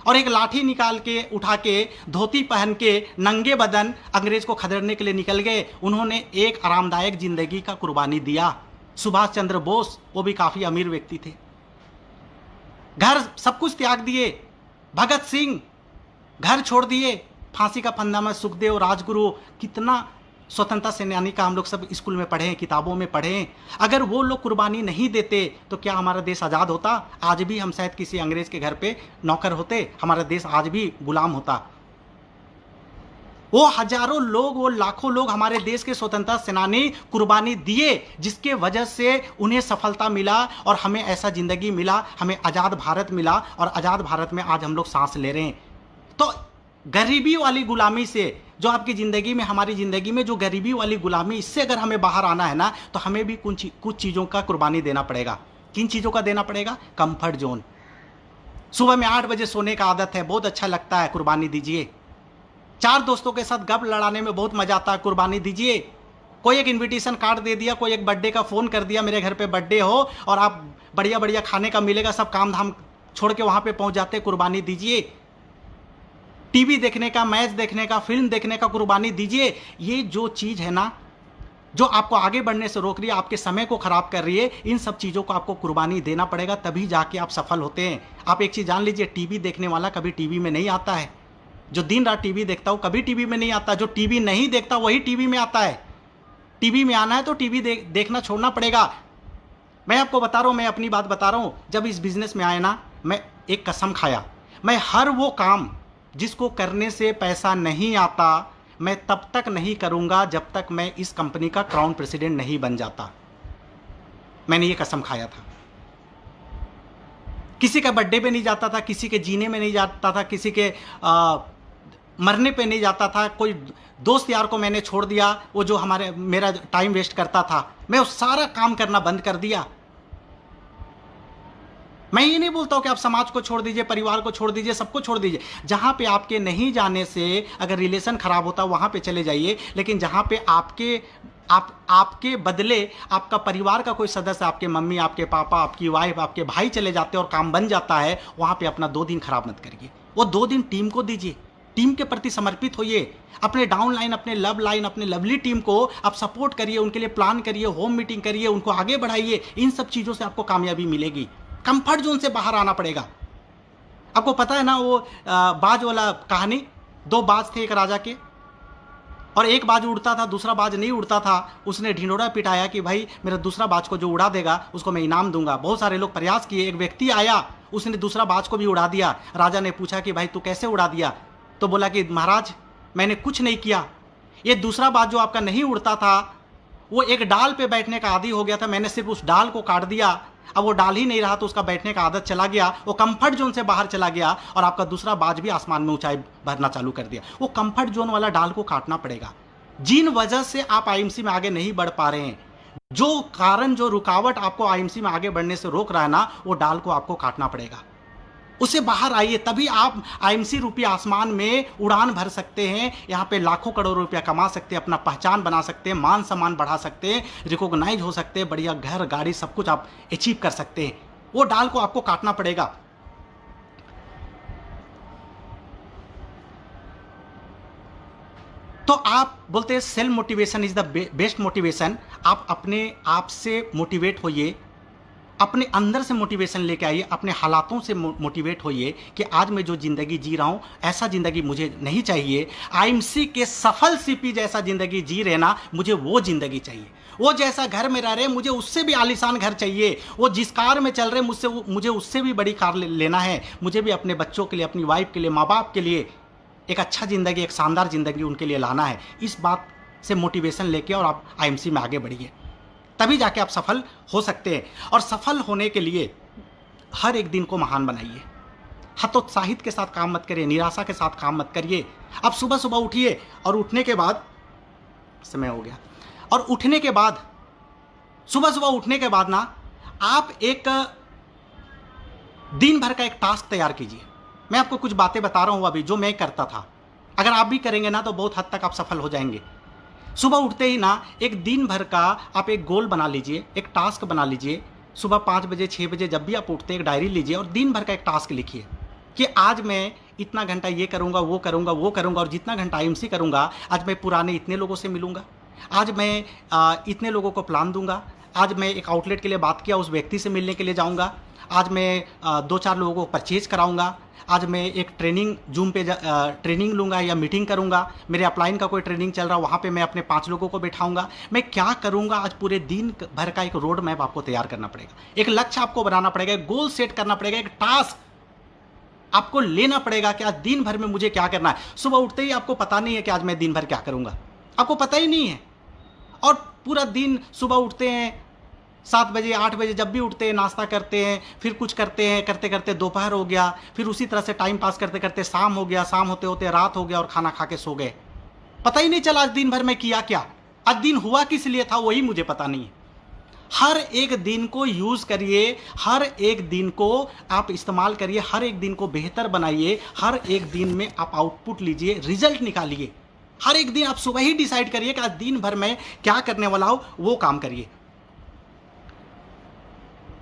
और एक लाठी निकाल के उठा के धोती पहन के नंगे बदन अंग्रेज को खदेड़ने के लिए निकल गए। उन्होंने एक आरामदायक जिंदगी का कुर्बानी दिया। सुभाष चंद्र बोस, वो भी काफी अमीर व्यक्ति थे, घर सब कुछ त्याग दिए। भगत सिंह घर छोड़ दिए, फांसी का फंदा में। सुखदेव, राजगुरु, कितना स्वतंत्रता सेनानी का हम लोग सब स्कूल में पढ़े हैं, किताबों में पढ़े हैं। अगर वो लोग कुर्बानी नहीं देते तो क्या हमारा देश आज़ाद होता? आज भी हम शायद किसी अंग्रेज के घर पे नौकर होते, हमारा देश आज भी गुलाम होता। वो हजारों लोग, वो लाखों लोग हमारे देश के स्वतंत्रता सेनानी कुर्बानी दिए, जिसके वजह से उन्हें सफलता मिला और हमें ऐसा जिंदगी मिला, हमें आज़ाद भारत मिला। और आज़ाद भारत में आज हम लोग सांस ले रहे हैं। तो गरीबी वाली गुलामी से, जो आपकी ज़िंदगी में, हमारी ज़िंदगी में जो गरीबी वाली गुलामी, इससे अगर हमें बाहर आना है ना, तो हमें भी कुछ चीज़ों का कुर्बानी देना पड़ेगा। किन चीज़ों का देना पड़ेगा? Comfort zone. सुबह में 8 बजे सोने का आदत है, बहुत अच्छा लगता है, कुर्बानी दीजिए। 4 दोस्तों के साथ गप लड़ाने में बहुत मजा आता है, कुर्बानी दीजिए। कोई एक इनविटेशन कार्ड दे दिया, कोई एक बर्थडे का फ़ोन कर दिया, मेरे घर पे बर्थडे हो और आप बढ़िया बढ़िया खाने का मिलेगा, सब काम धाम छोड़ के वहाँ पे पहुँच जाते, कुर्बानी दीजिए। टीवी देखने का, मैच देखने का, फिल्म देखने का कुर्बानी दीजिए। ये जो चीज़ है ना, जो आपको आगे बढ़ने से रोक रही है, आपके समय को खराब कर रही है, इन सब चीज़ों को आपको कुर्बानी देना पड़ेगा, तभी जाके आप सफल होते हैं। आप एक चीज़ जान लीजिए, टीवी देखने वाला कभी टीवी में नहीं आता है। जो दिन रात टीवी देखता हो कभी टीवी में नहीं आता। जो टीवी नहीं देखता वही टीवी में आता है। टीवी में आना है तो टीवी देखना छोड़ना पड़ेगा। मैं आपको बता रहा हूँ, मैं अपनी बात बता रहा हूँ। जब इस बिजनेस में आए ना, मैं एक कसम खाया, मैं हर वो काम जिसको करने से पैसा नहीं आता, मैं तब तक नहीं करूँगा जब तक मैं इस कंपनी का क्राउन प्रेसिडेंट नहीं बन जाता। मैंने ये कसम खाया था। किसी का बर्थडे पे नहीं जाता था, किसी के जीने में नहीं जाता था, किसी के मरने पे नहीं जाता था। कोई दोस्त यार को मैंने छोड़ दिया, वो जो मेरा टाइम वेस्ट करता था, मैं वो सारा काम करना बंद कर दिया। मैं ये नहीं बोलता हूँ कि आप समाज को छोड़ दीजिए, परिवार को छोड़ दीजिए, सबको छोड़ दीजिए। जहाँ पे आपके नहीं जाने से अगर रिलेशन खराब होता है वहाँ पे चले जाइए, लेकिन जहाँ पे आपके बदले आपका परिवार का कोई सदस्य, आपके मम्मी, आपके पापा, आपकी वाइफ, आपके भाई चले जाते हैं और काम बन जाता है, वहाँ पे अपना 2 दिन खराब मत करिए। वो 2 दिन टीम को दीजिए, टीम के प्रति समर्पित होइए। अपने डाउन लाइन, अपने लव लाइन, अपने लवली टीम को आप सपोर्ट करिए, उनके लिए प्लान करिए, होम मीटिंग करिए, उनको आगे बढ़ाइए। इन सब चीज़ों से आपको कामयाबी मिलेगी। कंफर्ट जोन से बाहर आना पड़ेगा। आपको पता है ना वो बाज वाला कहानी, 2 बाज थे एक राजा के, और एक बाज उड़ता था, दूसरा बाज नहीं उड़ता था। उसने ढिंढोरा पिटाया कि भाई मेरा दूसरा बाज को जो उड़ा देगा उसको मैं इनाम दूंगा। बहुत सारे लोग प्रयास किए, एक व्यक्ति आया, उसने दूसरा बाज को भी उड़ा दिया। राजा ने पूछा कि भाई तू कैसे उड़ा दिया? तो बोला कि महाराज मैंने कुछ नहीं किया, ये दूसरा बाज जो आपका नहीं उड़ता था वो एक डाल पे बैठने का आदी हो गया था, मैंने सिर्फ उस डाल को काट दिया। अब वो डाल ही नहीं रहा तो उसका बैठने का आदत चला गया, वो कंफर्ट जोन से बाहर चला गया और आपका दूसरा बाज भी आसमान में ऊंचाई भरना चालू कर दिया। वो कंफर्ट जोन वाला डाल को काटना पड़ेगा। जिन वजह से आप आईएमसी में आगे नहीं बढ़ पा रहे हैं, जो कारण, जो रुकावट आपको आईएमसी में आगे बढ़ने से रोक रहा है ना, वो डाल को आपको काटना पड़ेगा। उससे बाहर आइए, तभी आप आईएमसी रूपी आसमान में उड़ान भर सकते हैं। यहाँ पे लाखों करोड़ों रुपया कमा सकते हैं, अपना पहचान बना सकते हैं, मान सम्मान बढ़ा सकते हैं, रिकॉग्नाइज हो सकते हैं, बढ़िया घर गाड़ी सब कुछ आप अचीव कर सकते हैं। वो डाल को आपको काटना पड़ेगा। तो आप बोलते हैं self motivation is the best motivation. आप अपने आप से मोटिवेट होइए, अपने अंदर से मोटिवेशन लेके आइए, अपने हालातों से मोटिवेट होइए कि आज मैं जो ज़िंदगी जी रहा हूँ ऐसा ज़िंदगी मुझे नहीं चाहिए। आईएमसी के सफल सीपी जैसा ज़िंदगी जी रहे ना, मुझे वो ज़िंदगी चाहिए। वो जैसा घर में रह रहे मुझे उससे भी आलीशान घर चाहिए। वो जिस कार में चल रहे मुझे उससे भी बड़ी कार लेना है। मुझे भी अपने बच्चों के लिए, अपनी वाइफ के लिए, माँ बाप के लिए एक अच्छा ज़िंदगी, एक शानदार ज़िंदगी उनके लिए लाना है। इस बात से मोटिवेशन लेके और आप आईएमसी में आगे बढ़िए, तभी जाके आप सफल हो सकते हैं। और सफल होने के लिए हर एक दिन को महान बनाइए। हतोत्साहित के साथ काम मत करिए, निराशा के साथ काम मत करिए। आप सुबह सुबह उठिए और उठने के बाद, समय हो गया, और उठने के बाद, सुबह सुबह उठने के बाद ना, आप एक दिन भर का एक टास्क तैयार कीजिए। मैं आपको कुछ बातें बता रहा हूँ अभी जो मैं करता था। अगर आप भी करेंगे ना तो बहुत हद तक आप सफल हो जाएंगे। सुबह उठते ही ना एक दिन भर का आप एक गोल बना लीजिए, एक टास्क बना लीजिए। सुबह 5 बजे 6 बजे जब भी आप उठते एक डायरी लीजिए और दिन भर का एक टास्क लिखिए। कि आज मैं इतना घंटा ये करूँगा, वो करूँगा, वो करूँगा, और जितना घंटा आईएमसी करूँगा, आज मैं पुराने इतने लोगों से मिलूँगा, आज मैं इतने लोगों को प्लान दूंगा, आज मैं एक आउटलेट के लिए बात किया उस व्यक्ति से मिलने के लिए जाऊंगा, आज मैं 2-4 लोगों को परचेज कराऊंगा, आज मैं एक ट्रेनिंग जूम पे ट्रेनिंग लूँगा या मीटिंग करूँगा, मेरे अपलाइन का कोई ट्रेनिंग चल रहा है वहाँ पे मैं अपने 5 लोगों को बैठाऊँगा। मैं क्या करूँगा, आज पूरे दिन भर का एक रोड मैप आपको तैयार करना पड़ेगा, एक लक्ष्य आपको बनाना पड़ेगा, एक गोल सेट करना पड़ेगा, एक टास्क आपको लेना पड़ेगा कि आज दिन भर में मुझे क्या करना है। सुबह उठते ही आपको पता नहीं है कि आज मैं दिन भर क्या करूँगा, आपको पता ही नहीं है, और पूरा दिन सुबह उठते हैं 7 बजे 8 बजे, जब भी उठते हैं नाश्ता करते हैं, फिर कुछ करते हैं, करते करते दोपहर हो गया, फिर उसी तरह से टाइम पास करते करते शाम हो गया, शाम होते होते रात हो गया और खाना खा के सो गए। पता ही नहीं चला आज दिन भर में किया क्या, आज दिन हुआ किस लिए था वही मुझे पता नहीं है। हर एक दिन को यूज़ करिए, हर एक दिन को आप इस्तेमाल करिए, हर एक दिन को बेहतर बनाइए, हर एक दिन में आप आउटपुट लीजिए, रिजल्ट निकालिए। हर एक दिन आप सुबह ही डिसाइड करिए कि आज दिन भर में क्या करने वाला हो, वो काम करिए।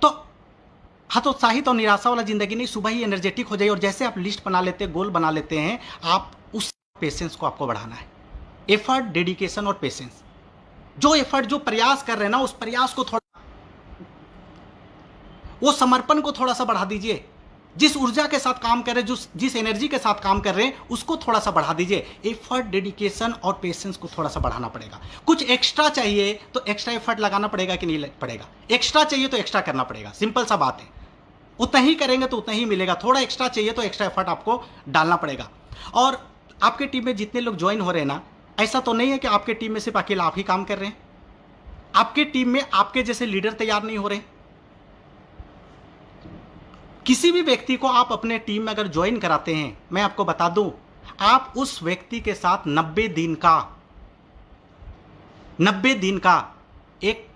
तो हतोत्साहित और निराशा वाला जिंदगी नहीं, सुबह ही एनर्जेटिक हो जाइए, और जैसे आप लिस्ट बना लेते हैं, गोल बना लेते हैं, आप उस पेशेंस को आपको बढ़ाना है। एफर्ट, डेडिकेशन और पेशेंस, जो एफर्ट, जो प्रयास कर रहे हैं ना, उस प्रयास को थोड़ा, वो समर्पण को थोड़ा सा बढ़ा दीजिए। जिस ऊर्जा के साथ काम कर रहे हैं, जिस एनर्जी के साथ काम कर रहे हैं, उसको थोड़ा सा बढ़ा दीजिए। एफर्ट, डेडिकेशन और पेशेंस को थोड़ा सा बढ़ाना पड़ेगा। कुछ एक्स्ट्रा चाहिए तो एक्स्ट्रा एफर्ट लगाना पड़ेगा कि नहीं पड़ेगा, एक्स्ट्रा चाहिए तो एक्स्ट्रा करना पड़ेगा, सिंपल सा बात है। उतना ही करेंगे तो उतना ही मिलेगा, थोड़ा एक्स्ट्रा चाहिए तो एक्स्ट्रा एफर्ट आपको डालना पड़ेगा। और आपके टीम में जितने लोग ज्वाइन हो रहे हैं ना, ऐसा तो नहीं है कि आपके टीम में सिर्फ अकेला आप ही काम कर रहे हैं, आपके टीम में आपके जैसे लीडर तैयार नहीं हो रहे। किसी भी व्यक्ति को आप अपने टीम में अगर ज्वाइन कराते हैं, मैं आपको बता दूं, आप उस व्यक्ति के साथ 90 दिन का एक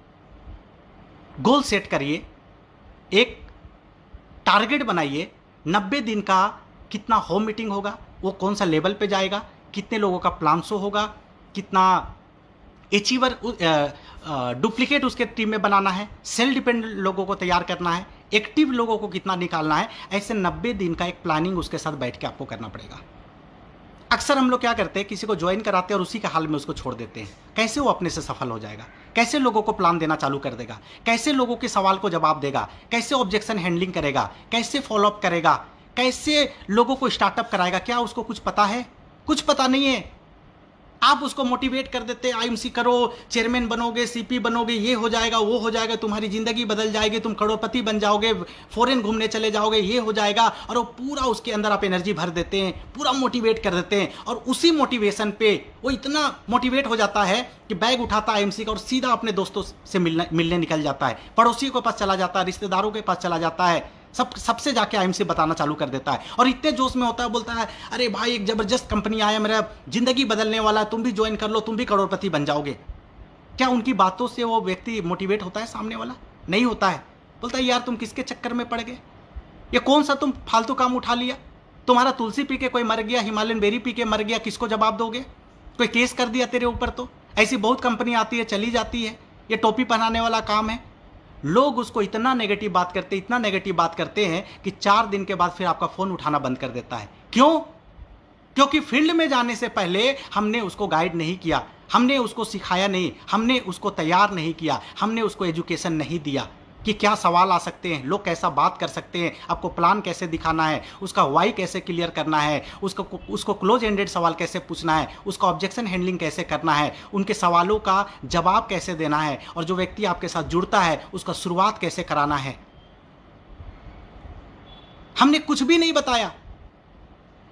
गोल सेट करिए, एक टारगेट बनाइए। 90 दिन का कितना होम मीटिंग होगा, वो कौन सा लेवल पे जाएगा, कितने लोगों का प्लान शो होगा, कितना अचीवर डुप्लीकेट उसके टीम में बनाना है, सेल्फ डिपेंडेंट लोगों को तैयार करना है, एक्टिव लोगों को कितना निकालना है। ऐसे 90 दिन का एक प्लानिंग उसके साथ बैठ के आपको करना पड़ेगा। अक्सर हम लोग क्या करते हैं, किसी को ज्वाइन कराते हैं और उसी के हाल में उसको छोड़ देते हैं। कैसे वो अपने से सफल हो जाएगा, कैसे लोगों को प्लान देना चालू कर देगा, कैसे लोगों के सवाल को जवाब देगा, कैसे ऑब्जेक्शन हैंडलिंग करेगा, कैसे फॉलोअप करेगा, कैसे लोगों को स्टार्टअप कराएगा, क्या उसको कुछ पता है? कुछ पता नहीं है। आप उसको मोटिवेट कर देते हैं, आईएमसी करो, चेयरमैन बनोगे, सीपी बनोगे, ये हो जाएगा, वो हो जाएगा, तुम्हारी जिंदगी बदल जाएगी, तुम करोड़पति बन जाओगे, फॉरेन घूमने चले जाओगे, ये हो जाएगा। और वो पूरा उसके अंदर आप एनर्जी भर देते हैं, पूरा मोटिवेट कर देते हैं, और उसी मोटिवेशन पे वो इतना मोटिवेट हो जाता है कि बैग उठाता है आईएमसी का और सीधा अपने दोस्तों से मिलने निकल जाता है, पड़ोसियों के पास चला जाता है, रिश्तेदारों के पास चला जाता है, सबसे जाके आईएमसी बताना चालू कर देता है। और इतने जोश में होता है, बोलता है अरे भाई एक जबरदस्त कंपनी आया, मेरा जिंदगी बदलने वाला है, तुम भी ज्वाइन कर लो, तुम भी करोड़पति बन जाओगे। क्या उनकी बातों से वो व्यक्ति मोटिवेट होता है? सामने वाला नहीं होता है, बोलता है यार तुम किसके चक्कर में पड़ गए, ये कौन सा तुम फालतू काम उठा लिया, तुम्हारा तुलसी पी के कोई मर गया, हिमालयन बेरी पी के मर गया, किसको जवाब दोगे? कोई केस कर दिया तेरे ऊपर तो। ऐसी बहुत कंपनी आती है, चली जाती है, ये टोपी पहनाने वाला काम है। लोग उसको इतना नेगेटिव बात करते, इतना नेगेटिव बात करते हैं कि 4 दिन के बाद फिर आपका फोन उठाना बंद कर देता है। क्यों? क्योंकि फील्ड में जाने से पहले हमने उसको गाइड नहीं किया, हमने उसको सिखाया नहीं, हमने उसको तैयार नहीं किया, हमने उसको एजुकेशन नहीं दिया कि क्या सवाल आ सकते हैं, लोग कैसा बात कर सकते हैं, आपको प्लान कैसे दिखाना है, उसका वाई कैसे क्लियर करना है, उसको क्लोज एंडेड सवाल कैसे पूछना है, उसका ऑब्जेक्शन हैंडलिंग कैसे करना है, उनके सवालों का जवाब कैसे देना है, और जो व्यक्ति आपके साथ जुड़ता है उसका शुरुआत कैसे कराना है। हमने कुछ भी नहीं बताया,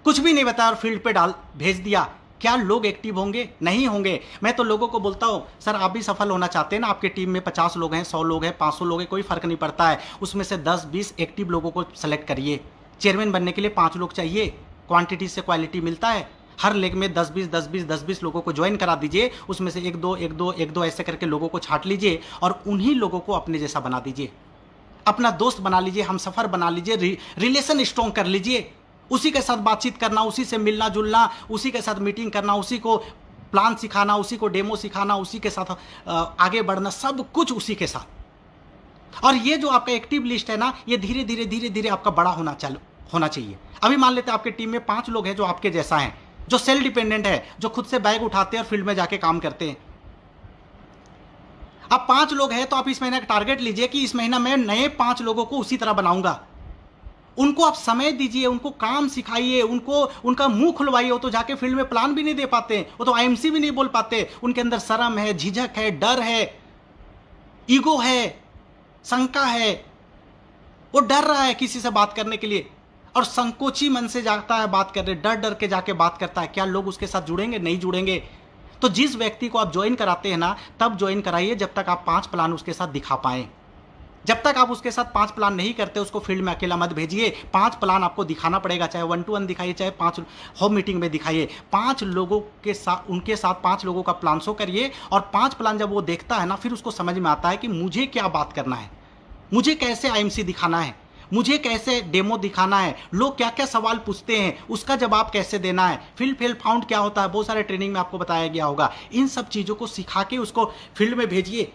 कुछ भी नहीं बताया और फील्ड पे भेज दिया। क्या लोग एक्टिव होंगे? नहीं होंगे। मैं तो लोगों को बोलता हूँ सर आप भी सफल होना चाहते हैं ना, आपके टीम में 50 लोग हैं, 100 लोग हैं, 500 लोग हैं, कोई फर्क नहीं पड़ता है, उसमें से 10-20 एक्टिव लोगों को सेलेक्ट करिए। चेयरमैन बनने के लिए 5 लोग चाहिए, क्वांटिटी से क्वालिटी मिलता है। हर लेग में 10-20 लोगों को ज्वाइन करा दीजिए, उसमें से 1-2 ऐसे करके लोगों को छांट लीजिए और उन्हीं लोगों को अपने जैसा बना दीजिए, अपना दोस्त बना लीजिए, हमसफर बना लीजिए, रिलेशन स्ट्रॉन्ग कर लीजिए। उसी के साथ बातचीत करना, उसी से मिलना जुलना, उसी के साथ मीटिंग करना, उसी को प्लान सिखाना, उसी को डेमो सिखाना, उसी के साथ आगे बढ़ना, सब कुछ उसी के साथ। और ये जो आपका एक्टिव लिस्ट है ना, ये धीरे धीरे आपका बड़ा होना चाहिए। अभी मान लेते हैं आपके टीम में 5 लोग हैं जो आपके जैसा हैं, जो सेल्फ डिपेंडेंट है, जो खुद से बैग उठाते हैं और फील्ड में जाके काम करते हैं। अब 5 लोग हैं तो आप इस महीने का टारगेट लीजिए कि इस महीना में नए 5 लोगों को उसी तरह बनाऊंगा। उनको आप समय दीजिए, उनको काम सिखाइए, उनको उनका मुंह खुलवाइए। वो तो जाके फील्ड में प्लान भी नहीं दे पाते, वो तो आईएमसी भी नहीं बोल पाते, उनके अंदर शर्म है, झिझक है, डर है, ईगो है, शंका है, वो डर रहा है किसी से बात करने के लिए और संकोची मन से जाता है बात करने, डर डर के जाके बात करता है। क्या लोग उसके साथ जुड़ेंगे? नहीं जुड़ेंगे। तो जिस व्यक्ति को आप ज्वाइन कराते हैं ना, तब ज्वाइन कराइए जब तक आप 5 प्लान उसके साथ दिखा पाएं। जब तक आप उसके साथ 5 प्लान नहीं करते, उसको फील्ड में अकेला मत भेजिए। 5 प्लान आपको दिखाना पड़ेगा, चाहे 1 to 1 दिखाइए, चाहे 5 होम मीटिंग में दिखाइए। 5 लोगों के साथ, उनके साथ 5 लोगों का प्लान शो करिए और 5 प्लान जब वो देखता है ना, फिर उसको समझ में आता है कि मुझे क्या बात करना है, मुझे कैसे आईएमसी दिखाना है, मुझे कैसे डेमो दिखाना है, लोग क्या क्या सवाल पूछते हैं, उसका जवाब कैसे देना है, फील्ड फेल फाउंड क्या होता है, बहुत सारे ट्रेनिंग में आपको बताया गया होगा। इन सब चीज़ों को सिखा के उसको फील्ड में भेजिए।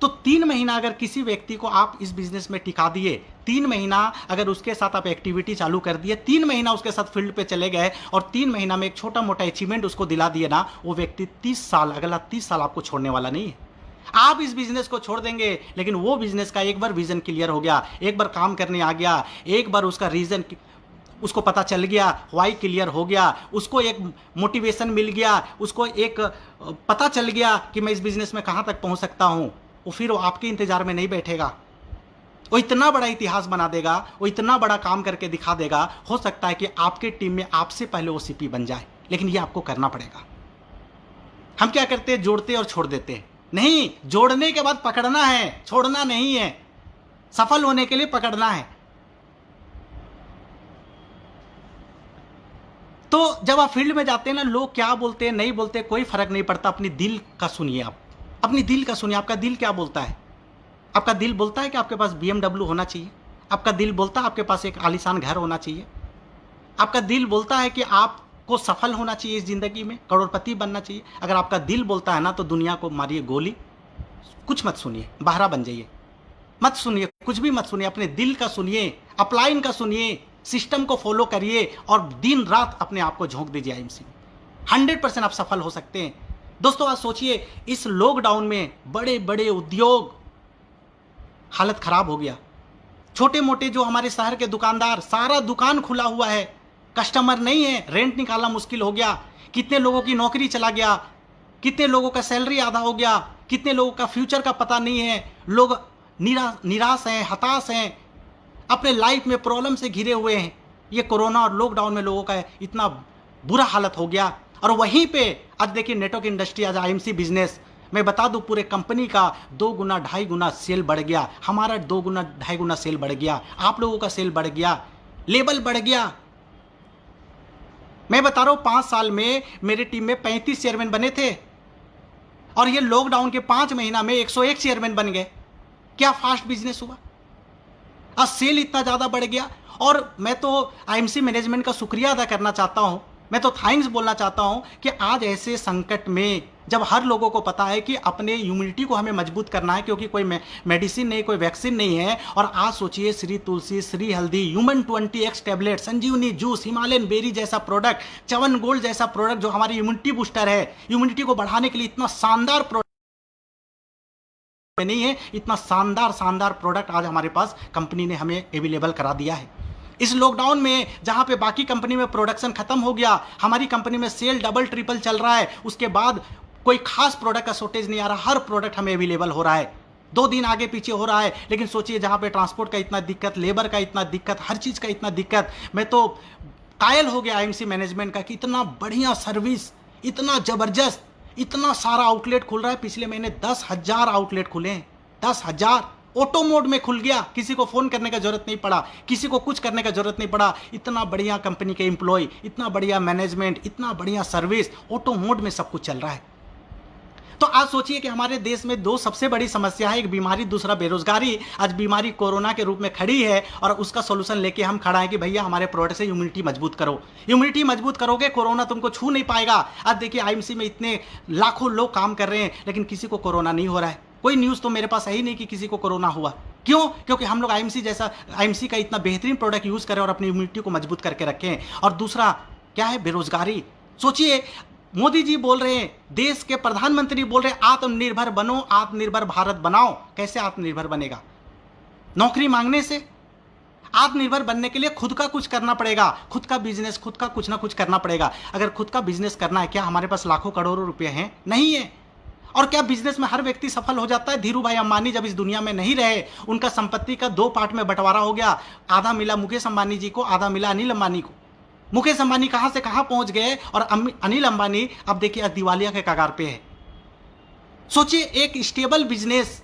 तो 3 महीना अगर किसी व्यक्ति को आप इस बिजनेस में टिका दिए, 3 महीना अगर उसके साथ आप एक्टिविटी चालू कर दिए, 3 महीना उसके साथ फील्ड पे चले गए और 3 महीना में एक छोटा मोटा अचीवमेंट उसको दिला दिए ना, वो व्यक्ति 30 साल, अगला 30 साल आपको छोड़ने वाला नहीं है। आप इस बिजनेस को छोड़ देंगे, लेकिन वो बिजनेस का एक बार विजन क्लियर हो गया, एक बार काम करने आ गया, एक बार उसका रीजन उसको पता चल गया, वाई क्लियर हो गया, उसको एक मोटिवेशन मिल गया, उसको एक पता चल गया कि मैं इस बिजनेस में कहाँ तक पहुँच सकता हूँ, वो फिर वो आपके इंतजार में नहीं बैठेगा। वो इतना बड़ा इतिहास बना देगा, वो इतना बड़ा काम करके दिखा देगा। हो सकता है कि आपके टीम में आपसे पहले वो सीपी बन जाए, लेकिन ये आपको करना पड़ेगा। हम क्या करते हैं? जोड़ते और छोड़ देते हैं। नहीं, जोड़ने के बाद पकड़ना है, छोड़ना नहीं है। सफल होने के लिए पकड़ना है। तो जब आप फील्ड में जाते हैं ना, लोग क्या बोलते हैं, नहीं बोलते, कोई फर्क नहीं पड़ता। अपनी दिल का सुनिए, आप अपनी दिल का सुनिए। आपका दिल क्या बोलता है? आपका दिल बोलता है कि आपके पास BMW होना चाहिए। आपका दिल बोलता है आपके पास एक आलीशान घर होना चाहिए। आपका दिल बोलता है कि आपको सफल होना चाहिए इस जिंदगी में, करोड़पति बनना चाहिए। अगर आपका दिल बोलता है ना, तो दुनिया को मारिए गोली, कुछ मत सुनिए, बहरा बन जाइए, मत सुनिए, कुछ भी मत सुनिए। अपने दिल का सुनिए, अपलाइन का सुनिए, सिस्टम को फॉलो करिए और दिन रात अपने आप को झोंक दीजिए आईएमसी में। 100% आप सफल हो सकते हैं। दोस्तों, आज सोचिए, इस लॉकडाउन में बड़े बड़े उद्योग, हालत खराब हो गया। छोटे मोटे जो हमारे शहर के दुकानदार, सारा दुकान खुला हुआ है, कस्टमर नहीं है, रेंट निकालना मुश्किल हो गया। कितने लोगों की नौकरी चला गया, कितने लोगों का सैलरी आधा हो गया, कितने लोगों का फ्यूचर का पता नहीं है। लोग निराश हैं, हताश हैं, अपने लाइफ में प्रॉब्लम से घिरे हुए हैं। ये कोरोना और लॉकडाउन में लोगों का इतना बुरा हालत हो गया। और वहीं पे आज देखिए, नेटवर्क इंडस्ट्री, आज आईएमसी बिजनेस, मैं बता दूं, पूरे कंपनी का 2 गुना 2.5 गुना सेल बढ़ गया। हमारा 2 गुना 2.5 गुना सेल बढ़ गया, आप लोगों का सेल बढ़ गया, लेवल बढ़ गया। मैं बता रहा हूं, 5 साल में मेरी टीम में 35 चेयरमैन बने थे और ये लॉकडाउन के 5 महीना में 101 चेयरमैन बन गए। क्या फास्ट बिजनेस हुआ! आज सेल इतना ज़्यादा बढ़ गया। और मैं तो आईएमसी मैनेजमेंट का शुक्रिया अदा करना चाहता हूं, मैं तो थैंक्स बोलना चाहता हूं कि आज ऐसे संकट में, जब हर लोगों को पता है कि अपने इम्यूनिटी को हमें मजबूत करना है, क्योंकि कोई मेडिसिन नहीं, कोई वैक्सीन नहीं है। और आज सोचिए, श्री तुलसी, श्री हल्दी, ह्यूमन 20x टैबलेट, संजीवनी जूस, हिमालयन बेरी जैसा प्रोडक्ट, च्यवन गोल्ड जैसा प्रोडक्ट, जो हमारी इम्यूनिटी बूस्टर है, इम्यूनिटी को बढ़ाने के लिए इतना शानदार प्रोडक्ट नहीं है, इतना शानदार प्रोडक्ट आज हमारे पास कंपनी ने हमें अवेलेबल करा दिया है। इस लॉकडाउन में जहां पे बाकी कंपनी में प्रोडक्शन खत्म हो गया, हमारी कंपनी में सेल डबल ट्रिपल चल रहा है। उसके बाद कोई खास प्रोडक्ट का शॉर्टेज नहीं आ रहा, हर प्रोडक्ट हमें अवेलेबल हो रहा है। 2 दिन आगे पीछे हो रहा है, लेकिन सोचिए, जहां पे ट्रांसपोर्ट का इतना दिक्कत, लेबर का इतना दिक्कत, हर चीज का इतना दिक्कत, मैं तो कायल हो गया आईएमसी मैनेजमेंट का कि इतना बढ़िया सर्विस, इतना जबरदस्त, इतना सारा आउटलेट खुल रहा है। पिछले महीने 10,000 आउटलेट खुले हैं, 10,000 ऑटो मोड में खुल गया। किसी को फोन करने का जरूरत नहीं पड़ा, किसी को कुछ करने का जरूरत नहीं पड़ा। इतना बढ़िया कंपनी के एम्प्लॉय, इतना बढ़िया मैनेजमेंट, इतना बढ़िया सर्विस, ऑटो मोड में सब कुछ चल रहा है। तो आज सोचिए कि हमारे देश में 2 सबसे बड़ी समस्या है, एक बीमारी, दूसरा बेरोजगारी। आज बीमारी कोरोना के रूप में खड़ी है और उसका सोल्यूशन लेके हम खड़ा है कि भैया हमारे प्रोडक्ट से इम्यूनिटी मजबूत करो। इम्यूनिटी मजबूत करोगे, कोरोना तुमको छू नहीं पाएगा। आज देखिए, आईएमसी में इतने लाखों लोग काम कर रहे हैं, लेकिन किसी को कोरोना नहीं हो रहा है। कोई न्यूज़ तो मेरे पास है ही नहीं कि किसी को कोरोना हुआ। क्यों? क्योंकि हम लोग आईएमसी जैसा, आईएमसी का इतना बेहतरीन प्रोडक्ट यूज़ करें और अपनी इम्यूनिटी को मजबूत करके रखें। और दूसरा क्या है? बेरोजगारी। सोचिए, मोदी जी बोल रहे हैं, देश के प्रधानमंत्री बोल रहे हैं आत्मनिर्भर बनो, आत्मनिर्भर भारत बनाओ। कैसे आत्मनिर्भर बनेगा? नौकरी मांगने से? आत्मनिर्भर बनने के लिए खुद का कुछ करना पड़ेगा, खुद का बिजनेस, खुद का कुछ ना कुछ करना पड़ेगा। अगर खुद का बिजनेस करना है, क्या हमारे पास लाखों करोड़ों रुपए हैं? नहीं है। और क्या बिजनेस में हर व्यक्ति सफल हो जाता है? धीरू भाई अंबानी जब इस दुनिया में नहीं रहे, उनका संपत्ति का 2 पार्ट में बंटवारा हो गया। आधा मिला मुकेश अंबानी जी को, आधा मिला अनिल अंबानी को। मुकेश अंबानी कहां से कहां पहुंच गए और अनिल अंबानी अब देखिए दिवालिया के कगार पे है। सोचिए, एक स्टेबल बिजनेस,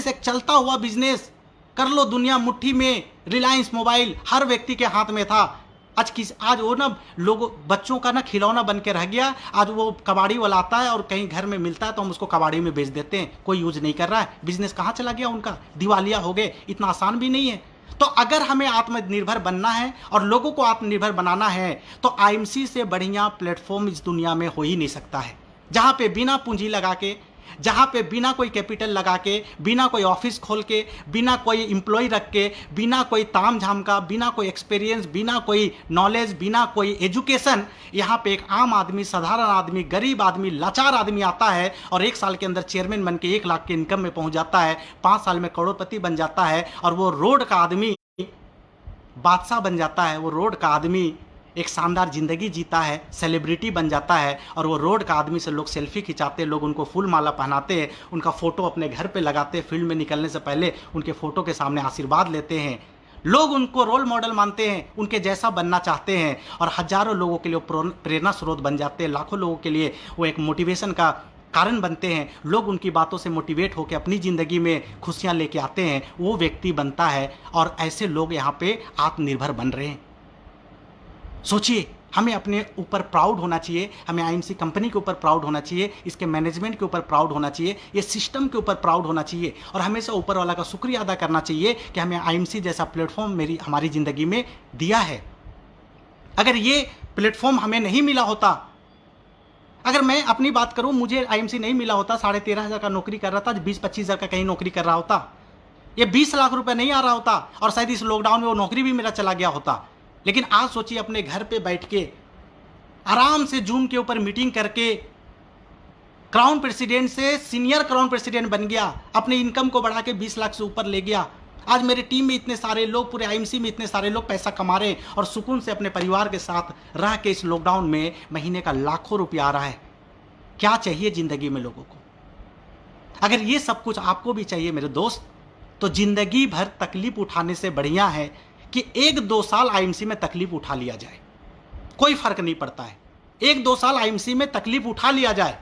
एक चलता हुआ बिजनेस कर लो, दुनिया मुट्ठी में। रिलायंस मोबाइल हर व्यक्ति के हाथ में था। आज वो ना लोगों, बच्चों का ना खिलौना बन के रह गया। आज वो कबाड़ी वाला आता है और कहीं घर में मिलता है तो हम उसको कबाड़ी में बेच देते हैं, कोई यूज नहीं कर रहा है। बिजनेस कहाँ चला गया उनका? दिवालिया हो गए। इतना आसान भी नहीं है। तो अगर हमें आत्मनिर्भर बनना है और लोगों को आत्मनिर्भर बनाना है तो आईएमसी से बढ़िया प्लेटफॉर्म इस दुनिया में हो ही नहीं सकता है, जहां पे बिना पूंजी लगा के, जहां पे बिना कोई कैपिटल लगा के, बिना कोई ऑफिस खोल के, बिना कोई एम्प्लॉय रख के, बिना कोई ताम झाम का, बिना कोई एक्सपीरियंस, बिना कोई नॉलेज, बिना कोई एजुकेशन, यहां पे एक आम आदमी, साधारण आदमी, गरीब आदमी, लाचार आदमी आता है और 1 साल के अंदर चेयरमैन बन के 1 लाख के इनकम में पहुंच जाता है, 5 साल में करोड़पति बन जाता है और वो रोड का आदमी बादशाह बन जाता है। वो रोड का आदमी एक शानदार जिंदगी जीता है, सेलिब्रिटी बन जाता है और वो रोड का आदमी से लोग सेल्फी खिंचाते, लोग उनको फूल माला पहनाते हैं, उनका फोटो अपने घर पे लगाते, फील्ड में निकलने से पहले उनके फोटो के सामने आशीर्वाद लेते हैं। लोग उनको रोल मॉडल मानते हैं, उनके जैसा बनना चाहते हैं और हजारों लोगों के लिए प्रेरणा स्रोत बन जाते हैं, लाखों लोगों के लिए वो एक मोटिवेशन का कारण बनते हैं। लोग उनकी बातों से मोटिवेट होकर अपनी ज़िंदगी में खुशियाँ लेके आते हैं, वो व्यक्ति बनता है और ऐसे लोग यहाँ पे आत्मनिर्भर बन रहे हैं। सोचिए, हमें अपने ऊपर प्राउड होना चाहिए, हमें आईएमसी कंपनी के ऊपर प्राउड होना चाहिए, इसके मैनेजमेंट के ऊपर प्राउड होना चाहिए, ये सिस्टम के ऊपर प्राउड होना चाहिए और हमेशा ऊपर वाला का शुक्रिया अदा करना चाहिए कि हमें आईएमसी जैसा प्लेटफॉर्म हमारी ज़िंदगी में दिया है। अगर ये प्लेटफॉर्म हमें नहीं मिला होता, अगर मैं अपनी बात करूं, मुझे आईएमसी नहीं मिला होता, 13,500 का नौकरी कर रहा था, 20-25 का कहीं नौकरी कर रहा होता, ये 20 लाख रुपए नहीं आ रहा होता और शायद इस लॉकडाउन में वो नौकरी भी मेरा चला गया होता। लेकिन आज सोचिए, अपने घर पे बैठ के आराम से जूम के ऊपर मीटिंग करके क्राउन प्रेसिडेंट से सीनियर क्राउन प्रेसिडेंट बन गया, अपनी इनकम को बढ़ा के 20 लाख से ऊपर ले गया। आज मेरे टीम में इतने सारे लोग, पूरे आईएमसी में इतने सारे लोग पैसा कमा रहे हैं और सुकून से अपने परिवार के साथ रह के इस लॉकडाउन में महीने का लाखों रुपया आ रहा है। क्या चाहिए जिंदगी में लोगों को? अगर ये सब कुछ आपको भी चाहिए मेरे दोस्त, तो जिंदगी भर तकलीफ उठाने से बढ़िया है कि 1-2 साल आईएमसी में तकलीफ उठा लिया जाए। कोई फर्क नहीं पड़ता है, 1-2 साल आईएमसी में तकलीफ उठा लिया जाए,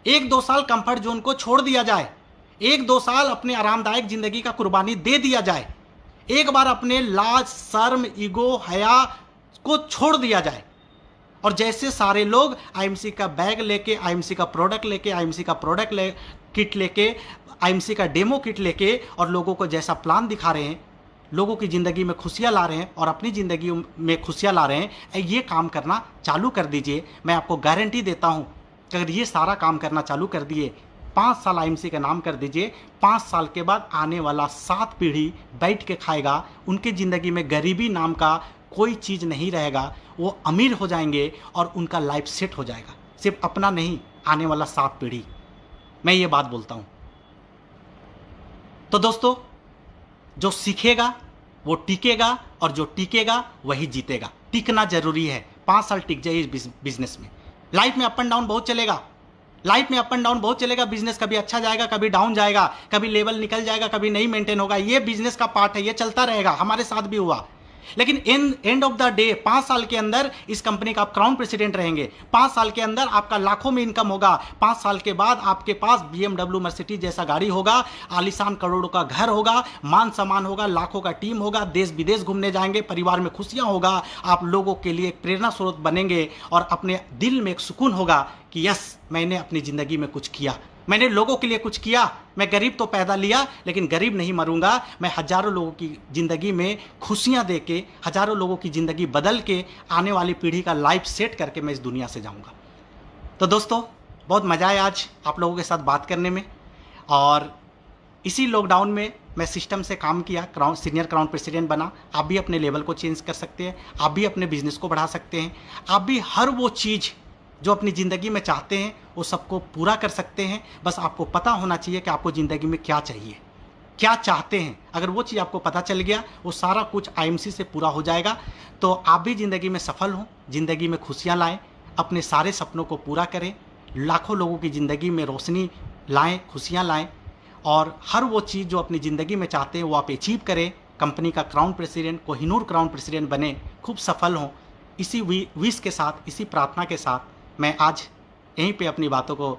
1-2 साल कंफर्ट जोन को छोड़ दिया जाए, 1-2 साल अपने आरामदायक जिंदगी का कुर्बानी दे दिया जाए, एक बार अपने लाज, शर्म, ईगो, हया को छोड़ दिया जाए और जैसे सारे लोग आईएमसी का बैग लेके, आईएमसी का प्रोडक्ट लेके, आईएमसी का किट लेके, आईएमसी का डेमो किट लेके और लोगों को जैसा प्लान दिखा रहे हैं, लोगों की ज़िंदगी में खुशियाँ ला रहे हैं और अपनी ज़िंदगी में खुशियाँ ला रहे हैं, ये काम करना चालू कर दीजिए। मैं आपको गारंटी देता हूँ कि अगर ये सारा काम करना चालू कर दिए, 5 साल आईएमसी का नाम कर दीजिए, 5 साल के बाद आने वाला 7 पीढ़ी बैठ के खाएगा, उनकी ज़िंदगी में गरीबी नाम का कोई चीज़ नहीं रहेगा, वो अमीर हो जाएंगे और उनका लाइफ सेट हो जाएगा। सिर्फ अपना नहीं, आने वाला 7 पीढ़ी। मैं ये बात बोलता हूँ। तो दोस्तों, जो सीखेगा वो टिकेगा और जो टिकेगा वही जीतेगा। टिकना जरूरी है। 5 साल टिक जाइए इस बिजनेस में। लाइफ में अप एंड डाउन बहुत चलेगा, लाइफ में अप एंड डाउन बहुत चलेगा। बिजनेस कभी अच्छा जाएगा, कभी डाउन जाएगा, कभी लेवल निकल जाएगा, कभी नहीं मेंटेन होगा। ये बिजनेस का पार्ट है, ये चलता रहेगा। हमारे साथ भी हुआ। लेकिन एंड ऑफ द डे 5 साल के अंदर इस कंपनी का आप क्राउन प्रेसिडेंट रहेंगे। 5 साल के अंदर आपका लाखों में इनकम होगा। 5 साल के बाद आपके पास BMW मर्सिडीज जैसा गाड़ी होगा, आलीशान करोड़ों का घर होगा, मान सम्मान होगा, लाखों का टीम होगा, देश विदेश घूमने जाएंगे, परिवार में खुशियां होगा, आप लोगों के लिए एक प्रेरणा स्रोत बनेंगे और अपने दिल में एक सुकून होगा कि यस, मैंने अपनी जिंदगी में कुछ किया, मैंने लोगों के लिए कुछ किया। मैं गरीब तो पैदा लिया, लेकिन गरीब नहीं मरूंगा। मैं हजारों लोगों की ज़िंदगी में खुशियां दे के, हजारों लोगों की ज़िंदगी बदल के, आने वाली पीढ़ी का लाइफ सेट करके मैं इस दुनिया से जाऊंगा। तो दोस्तों, बहुत मज़ा आया आज आप लोगों के साथ बात करने में और इसी लॉकडाउन में मैं सिस्टम से काम किया, सीनियर क्राउन प्रेसिडेंट बना। आप भी अपने लेवल को चेंज कर सकते हैं, आप भी अपने बिजनेस को बढ़ा सकते हैं, आप भी हर वो चीज़ जो अपनी ज़िंदगी में चाहते हैं वो सबको पूरा कर सकते हैं। बस आपको पता होना चाहिए कि आपको ज़िंदगी में क्या चाहिए, क्या चाहते हैं। अगर वो चीज़ आपको पता चल गया, वो सारा कुछ आईएमसी से पूरा हो जाएगा। तो आप भी ज़िंदगी में सफल हों, ज़िंदगी में खुशियाँ लाएं, अपने सारे सपनों को पूरा करें, लाखों लोगों की ज़िंदगी में रोशनी लाएं, खुशियाँ लाएं, और हर वो चीज़ जो अपनी ज़िंदगी में चाहते हैं वो आप अचीव करें। कंपनी का crown president, Kohinoor crown president बने, खूब सफल हों। इसी विश के साथ, इसी प्रार्थना के साथ मैं आज यहीं पे अपनी बातों को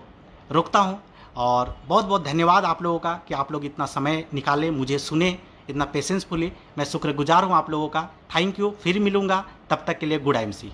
रोकता हूँ। और बहुत बहुत धन्यवाद आप लोगों का कि आप लोग इतना समय निकाले, मुझे सुने, इतना पेशेंसफुली। मैं शुक्रगुजार हूँ आप लोगों का। Thank you. फिर मिलूँगा, तब तक के लिए गुड आईएमसी।